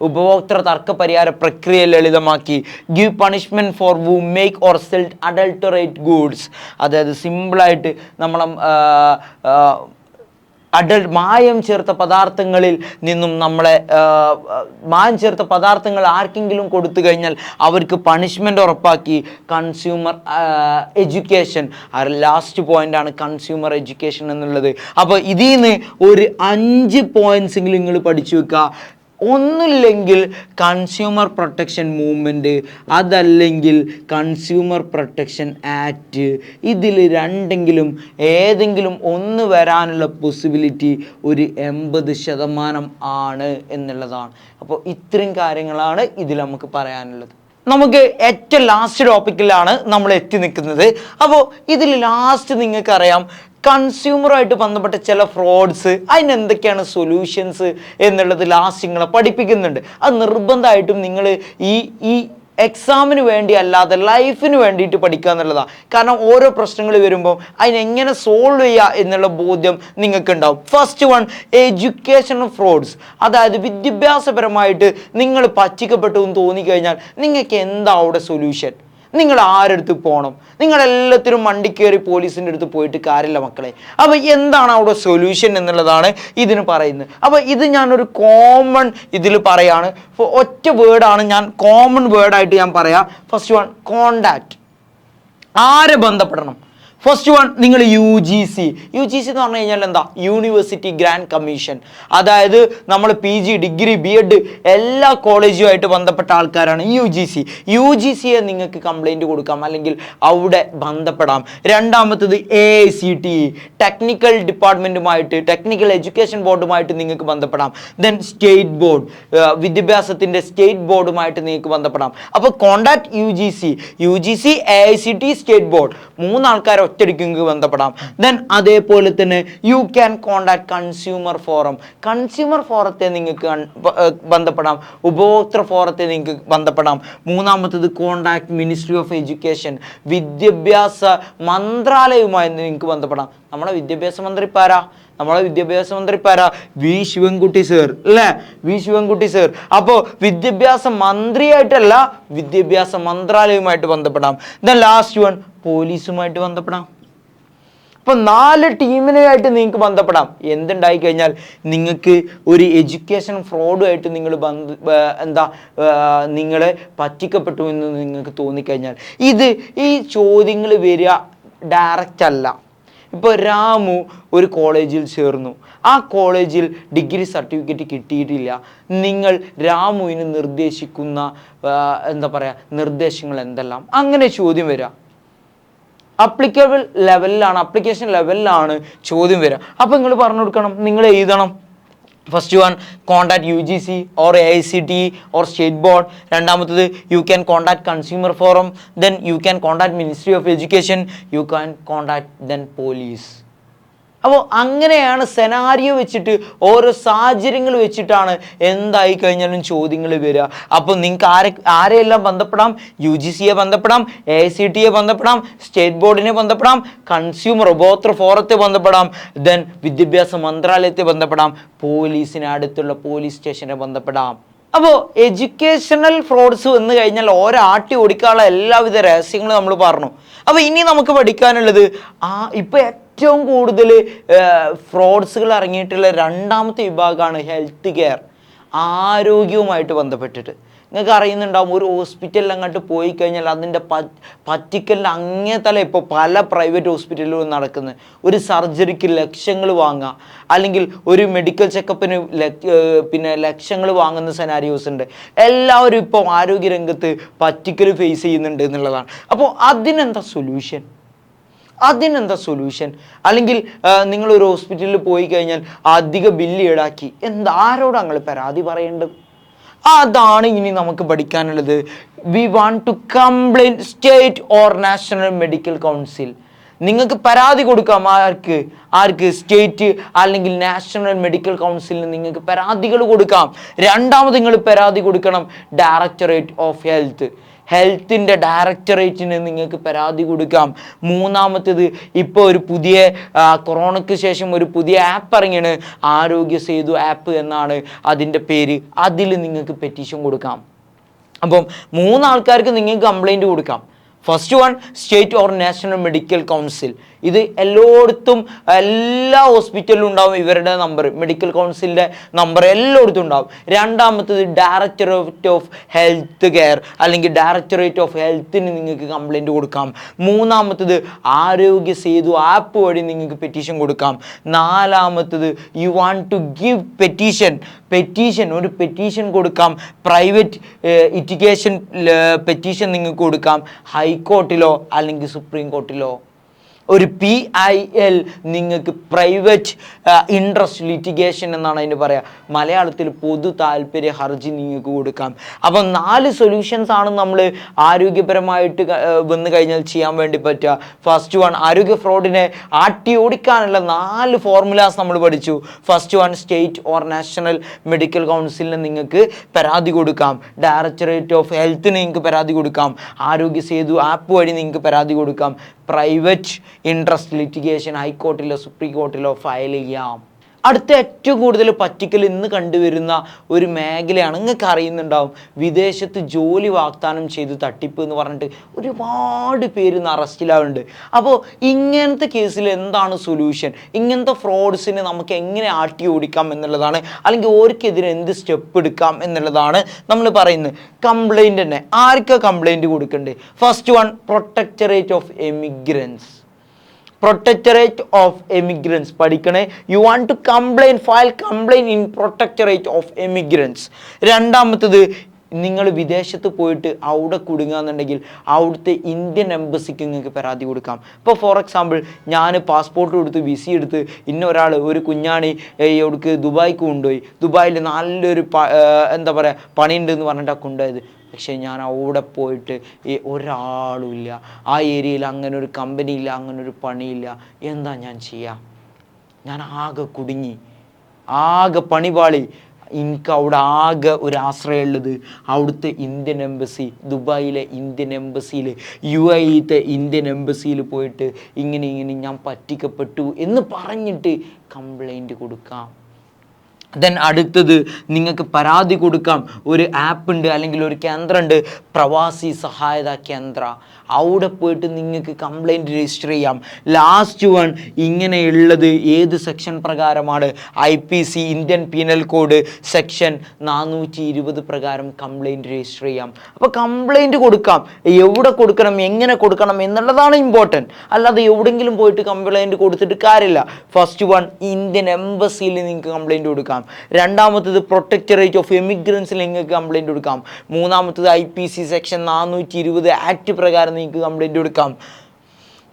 ഉപഭോക്തൃ തർക്ക പരിഹാര പ്രക്രിയ ലളിതമാക്കി. Give punishment for who make or sell adulterate goods. അതായത് സിമ്പിളായിട്ട് നമ്മളെ മായം ചേർത്ത പദാർത്ഥങ്ങളിൽ നിന്നും മായം ചേർത്ത പദാർത്ഥങ്ങൾ ആർക്കെങ്കിലും കൊടുത്തു കഴിഞ്ഞാൽ അവർക്ക് പണിഷ്മെൻ്റ് ഉറപ്പാക്കി കൺസ്യൂമർ എഡ്യൂക്കേഷൻ. ലാസ്റ്റ് പോയിൻ്റാണ് കൺസ്യൂമർ എഡ്യൂക്കേഷൻ എന്നുള്ളത്. അപ്പോൾ ഇതിൽ നിന്ന് ഒരു 5 പോയിൻറ്റ്സെങ്കിലും നിങ്ങൾ പഠിച്ചു വെക്കുക. ഒന്നുമില്ലെങ്കിൽ കൺസ്യൂമർ പ്രൊട്ടക്ഷൻ മൂവ്മെൻറ്റ്, അതല്ലെങ്കിൽ കൺസ്യൂമർ പ്രൊട്ടക്ഷൻ ആക്ട്. ഇതിൽ രണ്ടെങ്കിലും ഏതെങ്കിലും ഒന്ന് വരാനുള്ള പോസിബിലിറ്റി ഒരു 80% ആണ് എന്നുള്ളതാണ്. അപ്പോൾ ഇത്രയും കാര്യങ്ങളാണ് ഇതിൽ നമുക്ക് പറയാനുള്ളത്. നമുക്ക് ഏറ്റവും ലാസ്റ്റ് ടോപ്പിക്കിലാണ് നമ്മൾ എത്തി നിൽക്കുന്നത്. അപ്പോൾ ഇതിൽ ലാസ്റ്റ് നിങ്ങൾക്കറിയാം കൺസ്യൂമറുമായിട്ട് ബന്ധപ്പെട്ട ചില ഫ്രോഡ്സ്, അതിനെന്തൊക്കെയാണ് സൊല്യൂഷൻസ് എന്നുള്ളത് ലാസ്റ്റ് നിങ്ങളെ പഠിപ്പിക്കുന്നുണ്ട്. അത് നിർബന്ധമായിട്ടും നിങ്ങൾ ഈ എക്സാമിന് വേണ്ടി അല്ലാതെ ലൈഫിന് വേണ്ടിയിട്ട് പഠിക്കുക എന്നുള്ളതാണ്. കാരണം ഓരോ പ്രശ്നങ്ങൾ വരുമ്പോൾ അതിനെങ്ങനെ സോൾവ് ചെയ്യുക എന്നുള്ള ബോധ്യം നിങ്ങൾക്ക് ഉണ്ടാവും. First one, educational fruits. അതായത് വിദ്യാഭ്യാസപരമായിട്ട് നിങ്ങൾ പറ്റിക്കപ്പെട്ടു എന്ന് തോന്നിക്കഴിഞ്ഞാൽ നിങ്ങൾക്ക് എന്താ അവിടെ സൊല്യൂഷൻ? നിങ്ങൾ ആരെടുത്ത് പോകണം? നിങ്ങളെല്ലാത്തിനും മണ്ടി കയറി പോലീസിൻ്റെ അടുത്ത് പോയിട്ട് കാര്യമില്ല മക്കളെ. അപ്പോൾ എന്താണ് അവിടെ സൊല്യൂഷൻ എന്നുള്ളതാണ് ഇതിന് പറയുന്നത്. അപ്പോൾ ഇത് ഞാനൊരു കോമൺ ഇതിൽ പറയാണ്. ഒറ്റ വേർഡാണ് ഞാൻ കോമൺ വേർഡായിട്ട് ഞാൻ പറയാം. First one, contact. ആരെ ബന്ധപ്പെടണം? ഫസ്റ്റ് വൺ, നിങ്ങൾ UGC എന്ന് പറഞ്ഞു കഴിഞ്ഞാൽ എന്താ? University grant commission. അതായത് നമ്മൾ PG, ഡിഗ്രി, BEd എല്ലാ കോളേജുമായിട്ട് ബന്ധപ്പെട്ട ആൾക്കാരാണ് UGCയെ നിങ്ങൾക്ക് കംപ്ലൈൻറ്റ് കൊടുക്കാം, അല്ലെങ്കിൽ അവിടെ ബന്ധപ്പെടാം. രണ്ടാമത്തത് AICTE, ടെക്നിക്കൽ ഡിപ്പാർട്ട്മെൻറ്റുമായിട്ട്, ടെക്നിക്കൽ എഡ്യൂക്കേഷൻ ബോർഡുമായിട്ട് നിങ്ങൾക്ക് ബന്ധപ്പെടാം. ദെൻ സ്റ്റേറ്റ് ബോർഡ്, വിദ്യാഭ്യാസത്തിൻ്റെ സ്റ്റേറ്റ് ബോർഡുമായിട്ട് നിങ്ങൾക്ക് ബന്ധപ്പെടാം. അപ്പോൾ contact UGC, AICTE, state board, 3 ആൾക്കാരെ ഒറ്റയടിക്ക് ബന്ധപ്പെടാം. ദെൻ അതേപോലെ തന്നെ യു ക്യാൻ കോണ്ടാക്ട് കൺസ്യൂമർ ഫോറത്തെ നിങ്ങൾക്ക് ബന്ധപ്പെടാം. ഉപഭോക്തൃ ഫോറത്തെ നിങ്ങൾക്ക് ബന്ധപ്പെടാം. മൂന്നാമത്തത് കോണ്ടാക്ട് മിനിസ്ട്രി ഓഫ് എഡ്യൂക്കേഷൻ, വിദ്യാഭ്യാസ മന്ത്രാലയവുമായി നിങ്ങൾക്ക് ബന്ധപ്പെടാം. നമ്മുടെ വിദ്യാഭ്യാസ മന്ത്രി പാരാ? വി ശിവൻകുട്ടി സർ അല്ലേ? അപ്പോൾ വിദ്യാഭ്യാസ മന്ത്രിയായിട്ടല്ല, വിദ്യാഭ്യാസ മന്ത്രാലയവുമായിട്ട് ബന്ധപ്പെടാം. ദെൻ ലാസ്റ്റ് വൺ, പോലീസുമായിട്ട് ബന്ധപ്പെടാം. അപ്പോൾ 4 ടീമിനായിട്ട് നിങ്ങൾക്ക് ബന്ധപ്പെടാം. എന്തുണ്ടായി കഴിഞ്ഞാൽ നിങ്ങൾക്ക് ഒരു എഡ്യൂക്കേഷൻ ഫ്രോഡുമായിട്ട് നിങ്ങൾ പറ്റിക്കപ്പെട്ടു എന്ന് നിങ്ങൾക്ക് തോന്നിക്കഴിഞ്ഞാൽ, ഈ ചോദ്യങ്ങൾ വരിക ഡയറക്റ്റ് അല്ല. ഇപ്പോൾ രാമു ഒരു കോളേജിൽ ചേർന്നു, ആ കോളേജിൽ ഡിഗ്രി സർട്ടിഫിക്കറ്റ് കിട്ടിയിട്ടില്ല. നിങ്ങൾ രാമുവിന് നിർദ്ദേശിക്കുന്ന നിർദ്ദേശങ്ങൾ എന്തെല്ലാം? അങ്ങനെ ചോദ്യം വരിക. അപ്ലിക്കേഷൻ ലെവലിലാണ് ചോദ്യം വരിക. അപ്പോൾ നിങ്ങൾ പറഞ്ഞു കൊടുക്കണം, നിങ്ങൾ എഴുതണം. First one, contact UGC or AICTE or state board. രണ്ടാമത്തത് you can contact consumer forum. Then you can contact ministry of education. You can contact then police. അപ്പോൾ അങ്ങനെയാണ് സെനാരിയോ വെച്ചിട്ട്, ഓരോ സാഹചര്യങ്ങൾ വെച്ചിട്ടാണ് എന്തായി കഴിഞ്ഞാലും ചോദ്യങ്ങൾ വരിക. അപ്പോൾ നിങ്ങൾക്ക് ആരെയെല്ലാം ബന്ധപ്പെടാം? UGCയെ ബന്ധപ്പെടാം, AICTEയെ ബന്ധപ്പെടാം, സ്റ്റേറ്റ് ബോർഡിനെ ബന്ധപ്പെടാം, കൺസ്യൂമർ ഉപഭോക്തൃ ഫോറത്തെ ബന്ധപ്പെടാം, ദെൻ വിദ്യാഭ്യാസ മന്ത്രാലയത്തെ ബന്ധപ്പെടാം, പോലീസിന് അടുത്തുള്ള പോലീസ് സ്റ്റേഷനെ ബന്ധപ്പെടാം. അപ്പോൾ എഡ്യൂക്കേഷണൽ ഫ്രോഡ്സ് വന്നു കഴിഞ്ഞാൽ ആട്ടി ഓടിക്കാനുള്ള എല്ലാവിധ രഹസ്യങ്ങളും നമ്മൾ പറഞ്ഞു. അപ്പോൾ ഇനി നമുക്ക് പഠിക്കാനുള്ളത് ഇപ്പോൾ ഏറ്റവും കൂടുതൽ ഫ്രോഡ്സുകൾ ഇറങ്ങിയിട്ടുള്ള രണ്ടാമത്തെ വിഭാഗമാണ് ഹെൽത്ത് കെയർ, ആരോഗ്യവുമായിട്ട് ബന്ധപ്പെട്ടിട്ട്. നിങ്ങൾക്ക് അറിയുന്നുണ്ടാവും, ഒരു ഹോസ്പിറ്റലിൽ അങ്ങോട്ട് പോയി കഴിഞ്ഞാൽ അതിൻ്റെ പറ്റിക്കലിൻ്റെ അങ്ങേതല ഇപ്പോൾ പല പ്രൈവറ്റ് ഹോസ്പിറ്റലുകളും നടക്കുന്നത്. ഒരു സർജറിക്ക് ലക്ഷങ്ങൾ വാങ്ങുക, അല്ലെങ്കിൽ ഒരു മെഡിക്കൽ ചെക്കപ്പിന് ലക്ഷങ്ങൾ വാങ്ങുന്ന സെനാരിയോസ് ഉണ്ട്. എല്ലാവരും ഇപ്പോൾ ആരോഗ്യരംഗത്ത് പറ്റിക്കൽ ഫേസ് ചെയ്യുന്നുണ്ട് എന്നുള്ളതാണ്. അപ്പോൾ അതിനെന്താ സൊല്യൂഷൻ? അല്ലെങ്കിൽ നിങ്ങളൊരു ഹോസ്പിറ്റലിൽ പോയി കഴിഞ്ഞാൽ അധിക ബില്ല് ഈടാക്കി, ആരോടാണ് നിങ്ങൾ പരാതി പറയേണ്ടത്? അതാണ് ഇനി നമുക്ക് പഠിക്കാനുള്ളത്. We want to complaint state or national medical council. നിങ്ങൾക്ക് പരാതി കൊടുക്കാം. ആർക്ക്? സ്റ്റേറ്റ് അല്ലെങ്കിൽ നാഷണൽ മെഡിക്കൽ കൗൺസിലിന് നിങ്ങൾക്ക് പരാതികൾ കൊടുക്കാം. രണ്ടാമത് നിങ്ങൾ പരാതി കൊടുക്കണം ഡയറക്ടറേറ്റ് ഓഫ് ഹെൽത്തിൻ്റെ ഡയറക്ടറേറ്റിന് നിങ്ങൾക്ക് പരാതി കൊടുക്കാം. മൂന്നാമത്തേത്, ഇപ്പോൾ ഒരു പുതിയ കൊറോണയ്ക്ക് ശേഷം ഒരു പുതിയ ആപ്പ് ഇറങ്ങിയാണ്, ആരോഗ്യ സേതു ആപ്പ് എന്നാണ് അതിൻ്റെ പേര്. അതിൽ നിങ്ങൾക്ക് പെറ്റീഷൻ കൊടുക്കാം. അപ്പം 3 ആൾക്കാർക്ക് നിങ്ങൾക്ക് കംപ്ലൈൻറ്റ് കൊടുക്കാം. First one state or national medical council. ഇത് എല്ലായിടത്തും എല്ലാ ഹോസ്പിറ്റലിലും ഉണ്ടാവും ഇവരുടെ നമ്പർ, മെഡിക്കൽ കൗൺസിലിൻ്റെ നമ്പർ എല്ലായിടത്തും ഉണ്ടാവും. രണ്ടാമത്തത് ഡയറക്ടറേറ്റ് ഓഫ് ഹെൽത്ത് കെയർ അല്ലെങ്കിൽ ഡയറക്ടറേറ്റ് ഓഫ് ഹെൽത്തിന് നിങ്ങൾക്ക് കംപ്ലൈൻറ്റ് കൊടുക്കാം. മൂന്നാമത്തത് ആരോഗ്യ സേതു ആപ്പ് വഴി നിങ്ങൾക്ക് പെറ്റീഷൻ കൊടുക്കാം. നാലാമത്തത് you want to give petition ഒരു പെറ്റീഷൻ കൊടുക്കാം. പ്രൈവറ്റ് ഇറ്റിഗേഷൻ പെറ്റീഷൻ നിങ്ങൾക്ക് കൊടുക്കാം ഹൈക്കോർട്ടിലോ അല്ലെങ്കിൽ സുപ്രീം കോർട്ടിലോ. ഒരു PIL നിങ്ങൾക്ക് പ്രൈവറ്റ് ഇൻട്രസ്റ്റ് ലിറ്റിഗേഷൻ എന്നാണ് അതിന് പറയുക, മലയാളത്തിൽ പൊതു താല്പര്യ ഹർജി നിങ്ങൾക്ക് കൊടുക്കാം. അപ്പം 4 സൊല്യൂഷൻസ് ആണ് നമ്മൾ ആരോഗ്യപരമായിട്ട് വന്നു കഴിഞ്ഞാൽ ചെയ്യാൻ വേണ്ടി പറ്റുക. ഫസ്റ്റ് വൺ, ആരോഗ്യ ഫ്രോഡിനെ ഓടിക്കാനുള്ള 4 ഫോർമുലാസ് നമ്മൾ പഠിച്ചു. First one, state or national medical കൗൺസിലിന് നിങ്ങൾക്ക് പരാതി കൊടുക്കാം. ഡയറക്ടറേറ്റ് ഓഫ് ഹെൽത്തിന് നിങ്ങൾക്ക് പരാതി കൊടുക്കാം. ആരോഗ്യ സേതു ആപ്പ് വഴി നിങ്ങൾക്ക് പരാതി കൊടുക്കാം. പ്രൈവറ്റ് ഇൻട്രസ്റ്റ് ലിറ്റിഗേഷൻ ഹൈക്കോർട്ടിലോ സുപ്രീം കോർട്ടിലോ ഫയൽ ചെയ്യാം. അടുത്ത ഏറ്റവും കൂടുതൽ പറ്റിക്കൽ ഇന്ന് കണ്ടുവരുന്ന ഒരു മേഖലയാണ്, നിങ്ങൾക്ക് അറിയുന്നുണ്ടാവും, വിദേശത്ത് ജോലി വാഗ്ദാനം ചെയ്ത് തട്ടിപ്പ് എന്ന് പറഞ്ഞിട്ട് ഒരുപാട് പേര് ഇന്ന് അറസ്റ്റിലാവുന്നുണ്ട്. അപ്പോൾ ഇങ്ങനത്തെ കേസിൽ എന്താണ് സൊല്യൂഷൻ? ഇങ്ങനത്തെ ഫ്രോഡ്സിനെ നമുക്ക് എങ്ങനെ ഓടിക്കാം എന്നുള്ളതാണ്, അല്ലെങ്കിൽ ഓർക്കെതിരെ എന്ത് സ്റ്റെപ്പ് എടുക്കാം എന്നുള്ളതാണ് നമ്മൾ പറയുന്നത്. കംപ്ലൈൻറ്റ് തന്നെ ആർക്കാ കംപ്ലൈൻറ്റ് കൊടുക്കണ്ടേ? First one, protectorate of emigrants. Protectorate of emigrants പഠിക്കണേ. You want to file complaint in protectorate of emigrants. രണ്ടാമത്തത്, നിങ്ങൾ വിദേശത്ത് പോയിട്ട് അവിടെ കുടുങ്ങുകയെന്നുണ്ടെങ്കിൽ അവിടുത്തെ ഇന്ത്യൻ എംബസിക്ക് നിങ്ങൾക്ക് പരാതി കൊടുക്കാം. ഇപ്പോൾ ഫോർ എക്സാമ്പിൾ, ഞാൻ പാസ്പോർട്ട് കൊടുത്ത് വിസ എടുത്ത് ഒരാൾ ഒരു കുഞ്ഞാണി എവിടേക്ക് ദുബായിക്ക് കൊണ്ടുപോയി, ദുബായിൽ നല്ലൊരു എന്താ പറയുക പണിയുണ്ടെന്ന് പറഞ്ഞിട്ടാണ് കൊണ്ടുപോയത്. പക്ഷേ ഞാൻ അവിടെ പോയിട്ട് ഒരാളുമില്ല, ആ ഏരിയയിൽ അങ്ങനെ ഒരു കമ്പനി ഇല്ല, അങ്ങനെ ഒരു പണിയില്ല. എന്താ ഞാൻ ചെയ്യുക? ഞാൻ ആകെ കുടുങ്ങി, ആകെ പണിപാളി. എനിക്ക് അവിടെ ആകെ ഒരു ആശ്രയമുള്ളത് അവിടുത്തെ ഇന്ത്യൻ എംബസി, ദുബായിലെ ഇന്ത്യൻ എംബസിയിൽ, UAE ഇന്ത്യൻ എംബസിയിൽ പോയിട്ട് ഇങ്ങനെ ഞാൻ പറ്റിക്കപ്പെട്ടു എന്ന് പറഞ്ഞിട്ട് കംപ്ലൈൻറ്റ് കൊടുക്കാം. ദെൻ അടുത്തത്, നിങ്ങൾക്ക് പരാതി കൊടുക്കാം. ഒരു ആപ്പ് ഉണ്ട് അല്ലെങ്കിൽ ഒരു കേന്ദ്രമുണ്ട്, പ്രവാസി സഹായത കേന്ദ്ര. അവിടെ പോയിട്ട് നിങ്ങൾക്ക് കംപ്ലൈൻറ്റ് രജിസ്റ്റർ ചെയ്യാം. ലാസ്റ്റ് വൺ, ഇങ്ങനെയുള്ളത് ഏത് സെക്ഷൻ പ്രകാരമാണ്? IPC Indian penal code section 420 പ്രകാരം കംപ്ലൈൻറ്റ് രജിസ്റ്റർ ചെയ്യാം. അപ്പോൾ കംപ്ലൈൻറ്റ് കൊടുക്കാം. എവിടെ കൊടുക്കണം, എങ്ങനെ കൊടുക്കണം എന്നുള്ളതാണ് ഇമ്പോർട്ടൻറ്റ്. അല്ലാതെ എവിടെയെങ്കിലും പോയിട്ട് കംപ്ലൈൻറ്റ് കൊടുത്തിട്ട് കാര്യമില്ല. ഫസ്റ്റ് വൺ, ഇന്ത്യൻ എംബസിയിൽ നിങ്ങൾക്ക് കംപ്ലൈൻറ്റ് കൊടുക്കാം. രണ്ടാമത്തത്, പ്രൊട്ടക്ടറേറ്റ് ഓഫ് എമിഗ്രൻസിൽ നിങ്ങൾക്ക് കംപ്ലൈൻറ്റ് കൊടുക്കാം. മൂന്നാമത്തത്, IPC സെക്ഷൻ 420 ആക്ട് പ്രകാരം നിങ്ങൾക്ക് കംപ്ലൈൻറ്റ് കൊടുക്കാം.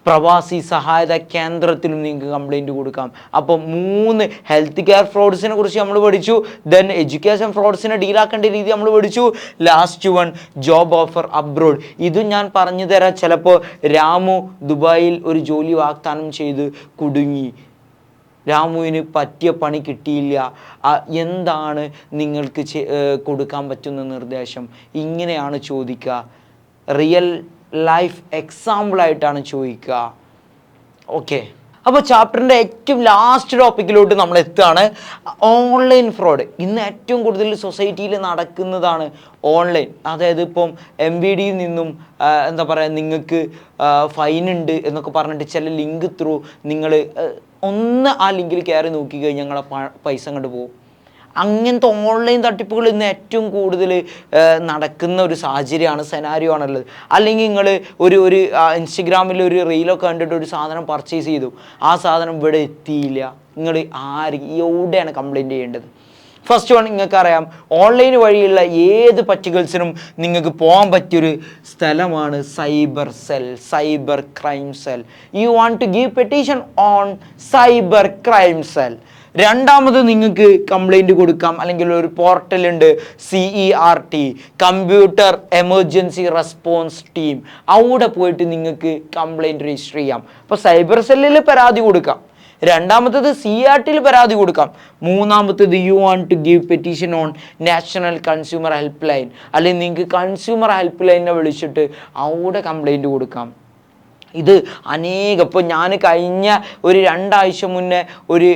പ്രവാസി സഹായത കേന്ദ്രത്തിലും നിങ്ങൾക്ക് കംപ്ലൈൻറ്റ് കൊടുക്കാം. അപ്പോൾ 3 ഹെൽത്ത് കെയർ ഫ്രോഡ്സിനെ കുറിച്ച് നമ്മൾ പഠിച്ചു. ദെൻ എഡ്യൂക്കേഷൻ ഫ്രോഡ്സിനെ ഡീലാക്കേണ്ട രീതി നമ്മൾ പഠിച്ചു. Last one, job offer abroad. ഇതും ഞാൻ പറഞ്ഞു തരാം. ചിലപ്പോൾ രാമു ദുബായിൽ ഒരു ജോലി വാഗ്ദാനം ചെയ്ത് കുടുങ്ങി, രാമുവിന് പറ്റിയ പണി കിട്ടിയില്ല, എന്താണ് നിങ്ങൾക്ക് കൊടുക്കാൻ പറ്റുന്ന നിർദ്ദേശം? ഇങ്ങനെയാണ് ചോദിക്കുക. റിയൽ ലൈഫ് എക്സാമ്പിളായിട്ടാണ് ചോദിക്കുക. ഓക്കെ, അപ്പോൾ ചാപ്റ്ററിൻ്റെ ഏറ്റവും ലാസ്റ്റ് ടോപ്പിക്കിലോട്ട് നമ്മൾ എത്തുകയാണ്. Online fraud. ഇന്ന് ഏറ്റവും കൂടുതൽ സൊസൈറ്റിയിൽ നടക്കുന്നതാണ് ഓൺലൈൻ. അതായത് ഇപ്പം MVDയിൽ നിന്നും എന്താ പറയുക, നിങ്ങൾക്ക് ഫൈനുണ്ട് എന്നൊക്കെ പറഞ്ഞിട്ട് ചില ലിങ്ക് ത്രൂ നിങ്ങൾ ആ ലിങ്കിൽ കയറി നോക്കി കഴിഞ്ഞാൽ ഞങ്ങളെ പൈസ അങ്ങോട്ട് പോകും. അങ്ങനത്തെ ഓൺലൈൻ തട്ടിപ്പുകൾ ഇന്ന് ഏറ്റവും കൂടുതൽ നടക്കുന്ന ഒരു സാഹചര്യമാണ്, സെനാരിയോ ആണുള്ളത്. അല്ലെങ്കിൽ നിങ്ങൾ ഒരു ഇൻസ്റ്റഗ്രാമിൽ ഒരു റീലൊക്കെ കണ്ടിട്ട് ഒരു സാധനം പർച്ചേസ് ചെയ്തു, ആ സാധനം ഇവിടെ എത്തിയില്ല, നിങ്ങൾ എവിടെയാണ് കംപ്ലൈൻറ്റ് ചെയ്യേണ്ടത്? ഫസ്റ്റ് വൺ, നിങ്ങൾക്കറിയാം, ഓൺലൈൻ വഴിയുള്ള ഏത് പറ്റിക്കൽസിനും നിങ്ങൾക്ക് പോകാൻ പറ്റിയൊരു സ്ഥലമാണ് cyber crime cell. You want to give petition on cyber crime cell. രണ്ടാമത്, നിങ്ങൾക്ക് കംപ്ലൈൻറ്റ് കൊടുക്കാം, അല്ലെങ്കിൽ ഒരു പോർട്ടലുണ്ട് CERT, computer emergency response team. അവിടെ പോയിട്ട് നിങ്ങൾക്ക് കംപ്ലൈൻറ്റ് രജിസ്റ്റർ ചെയ്യാം. അപ്പോൾ സൈബർ സെല്ലിൽ പരാതി കൊടുക്കാം. രണ്ടാമത്തത് CERTയിൽ പരാതി കൊടുക്കാം. മൂന്നാമത്തത്, you want to give petition on national consumer help line, അല്ലെങ്കിൽ നിങ്ങൾക്ക് കൺസ്യൂമർ ഹെൽപ്പ് ലൈനെ വിളിച്ചിട്ട് അവിടെ കംപ്ലൈൻറ്റ് കൊടുക്കാം. ഇത് ഇപ്പോൾ ഞാൻ കഴിഞ്ഞ ഒരു 2 ആഴ്ച മുന്നേ ഒരു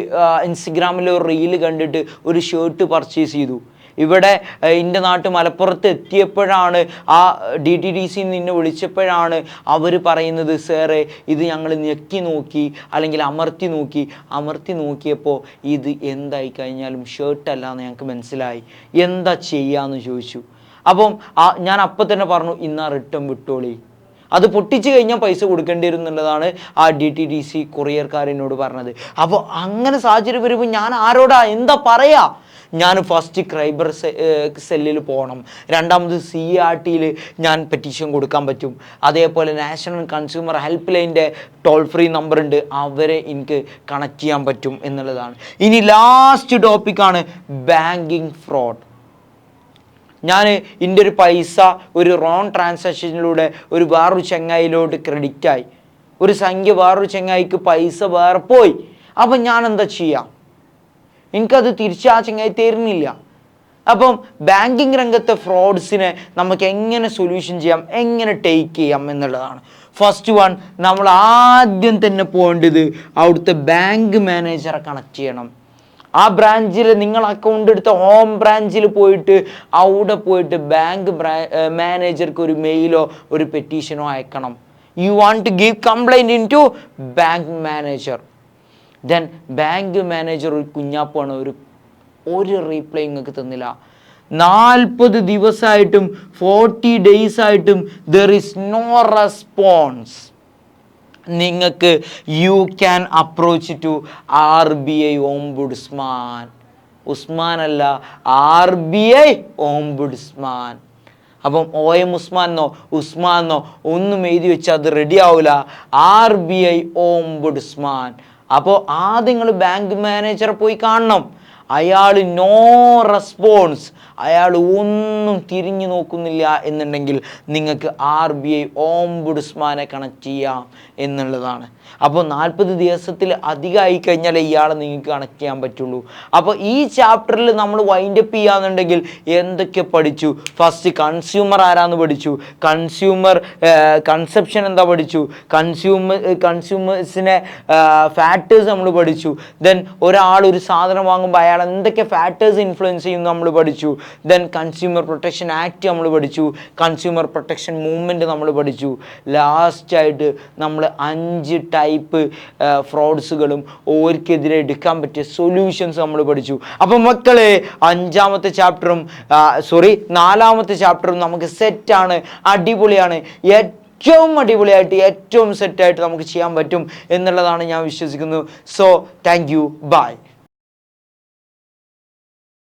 ഇൻസ്റ്റഗ്രാമിൽ ഒരു റീല് കണ്ടിട്ട് ഒരു ഷർട്ട് പർച്ചേസ് ചെയ്തു. ഇവിടെ എൻ്റെ നാട്ട് മലപ്പുറത്ത് എത്തിയപ്പോഴാണ് ആ DTDC നിന്നെ വിളിച്ചപ്പോഴാണ് അവർ പറയുന്നത്, സാറേ ഇത് ഞങ്ങൾ ഞെക്കി നോക്കി അല്ലെങ്കിൽ അമർത്തി നോക്കിയപ്പോൾ ഇത് എന്തായി കഴിഞ്ഞാലും ഷർട്ടല്ല എന്ന് ഞങ്ങൾക്ക് മനസ്സിലായി, എന്താ ചെയ്യാന്ന് ചോദിച്ചു. അപ്പം ഞാൻ അപ്പം തന്നെ പറഞ്ഞു, ഇന്നാ റിട്ടേൺ വിട്ടോളി, അത് പൊട്ടിച്ച് കഴിഞ്ഞാൽ പൈസ കൊടുക്കേണ്ടി വരും എന്നുള്ളതാണ് ആ DTDC കൊറിയർക്കാരനോട് പറഞ്ഞത്. അപ്പോൾ അങ്ങനെ സാഹചര്യം വരുമ്പോൾ ഞാൻ ആരോടാ എന്താ പറയാ? ഞാൻ ഫസ്റ്റ് ക്രൈബർ സെല്ലിൽ പോകണം, രണ്ടാമത് CRTയിൽ ഞാൻ പെറ്റീഷൻ കൊടുക്കാൻ പറ്റും, അതേപോലെ നാഷണൽ കൺസ്യൂമർ ഹെൽപ്പ് ലൈൻ്റെ ടോൾ ഫ്രീ നമ്പർ ഉണ്ട്, അവരെ എനിക്ക് കണക്ട് ചെയ്യാൻ പറ്റും എന്നുള്ളതാണ്. ഇനി ലാസ്റ്റ് ടോപ്പിക്കാണ് ബാങ്കിങ് ഫ്രോഡ്. ഞാൻ എൻ്റെ ഒരു പൈസ ഒരു റോങ് ട്രാൻസാക്ഷനിലൂടെ ഒരു വേറൊരു ചങ്ങായിലോട്ട് ക്രെഡിറ്റായി, ഒരു സംഖ്യ വേറൊരു ചങ്ങായിക്ക് പൈസ വേറെ പോയി. അപ്പം ഞാൻ എന്താ ചെയ്യാം? എനിക്കത് തിരിച്ച് ആ ചങ്ങായി തരുന്നില്ല. അപ്പം ബാങ്കിങ് രംഗത്തെ ഫ്രോഡ്സിനെ നമുക്ക് എങ്ങനെ സൊല്യൂഷൻ ചെയ്യാം, എങ്ങനെ ടേക്ക് ചെയ്യാം എന്നുള്ളതാണ്. ഫസ്റ്റ് വൺ, നമ്മൾ ആദ്യം തന്നെ പോകേണ്ടത് അവിടുത്തെ ബാങ്ക് മാനേജറെ കണക്ട് ചെയ്യണം. ആ ബ്രാഞ്ചിൽ നിങ്ങൾ അക്കൗണ്ട് എടുത്ത ഹോം ബ്രാഞ്ചിൽ പോയിട്ട് അവിടെ പോയിട്ട് ബാങ്ക് മാനേജർക്ക് ഒരു മെയിലോ ഒരു പെറ്റീഷനോ അയക്കണം. You want to give complaint in to bank manager. Then bank manager ഒരു കുഞ്ഞാപ്പാണ്, ഒരു റീപ്ലൈ നിങ്ങൾക്ക് തന്നില്ല. 40 ദിവസമായിട്ടും 40 days ആയിട്ടും ദർ ഈസ് നോ റെസ്പോൺസ്. നിങ്ങൾക്ക് you can approach to RBI ombudsman. Usman അല്ല, RBI ഓംബുഡ്സ്മാൻ. അപ്പം OM ഉസ്മാനോ ഉസ്മാനോ ഒന്നും എഴുതി വെച്ചാൽ അത് റെഡി ആവില്ല. RBI ombudsman. അപ്പോൾ ആദ്യം നിങ്ങൾ ബാങ്ക് മാനേജറെ പോയി കാണണം. അയാൾ നോ റെസ്പോൺസ്, അയാൾ ഒന്നും തിരിഞ്ഞു നോക്കുന്നില്ല എന്നുണ്ടെങ്കിൽ നിങ്ങൾക്ക് RBI ഓംബുഡ്സ്മാനെ കണക്ട് ചെയ്യാം എന്നുള്ളതാണ്. അപ്പോൾ 40 ദിവസത്തിൽ അധികമായി കഴിഞ്ഞാൽ ഇയാളെ നിങ്ങൾക്ക് കണക്ട് ചെയ്യാൻ പറ്റുള്ളൂ. അപ്പോൾ ഈ ചാപ്റ്ററിൽ നമ്മൾ വൈൻഡപ്പ് ചെയ്യാന്നുണ്ടെങ്കിൽ എന്തൊക്കെ പഠിച്ചു? ഫസ്റ്റ് കൺസ്യൂമർ ആരാന്ന് പഠിച്ചു, കൺസ്യൂമർ കൺസെപ്ഷൻ എന്താ പഠിച്ചു, കൺസ്യൂമേഴ്സിനെ ഫാക്ടേഴ്സ് നമ്മൾ പഠിച്ചു. ദെൻ ഒരാൾ ഒരു സാധനം വാങ്ങുമ്പോൾ അയാൾ എന്തൊക്കെ ഫാക്ടേഴ്സ് ഇൻഫ്ലുവൻസ് ചെയ്യും നമ്മൾ പഠിച്ചു. ദെൻ കൺസ്യൂമർ പ്രൊട്ടക്ഷൻ ആക്ട് നമ്മൾ പഠിച്ചു, കൺസ്യൂമർ പ്രൊട്ടക്ഷൻ മൂവ്മെൻറ്റ് നമ്മൾ പഠിച്ചു. ലാസ്റ്റായിട്ട് നമ്മൾ 5 ടൈപ്പ് ഫ്രോഡ്സുകളും ഓർക്കെതിരെ എടുക്കാൻ പറ്റിയ സൊല്യൂഷൻസ് നമ്മൾ പഠിച്ചു. അപ്പം മക്കളെ 5ാമത്തെ ചാപ്റ്ററും 4ാമത്തെ ചാപ്റ്ററും നമുക്ക് സെറ്റാണ്, അടിപൊളിയാണ്. ഏറ്റവും അടിപൊളിയായിട്ട് ഏറ്റവും സെറ്റായിട്ട് നമുക്ക് ചെയ്യാൻ പറ്റും എന്നുള്ളതാണ് ഞാൻ വിശ്വസിക്കുന്നത്. So thank you, by.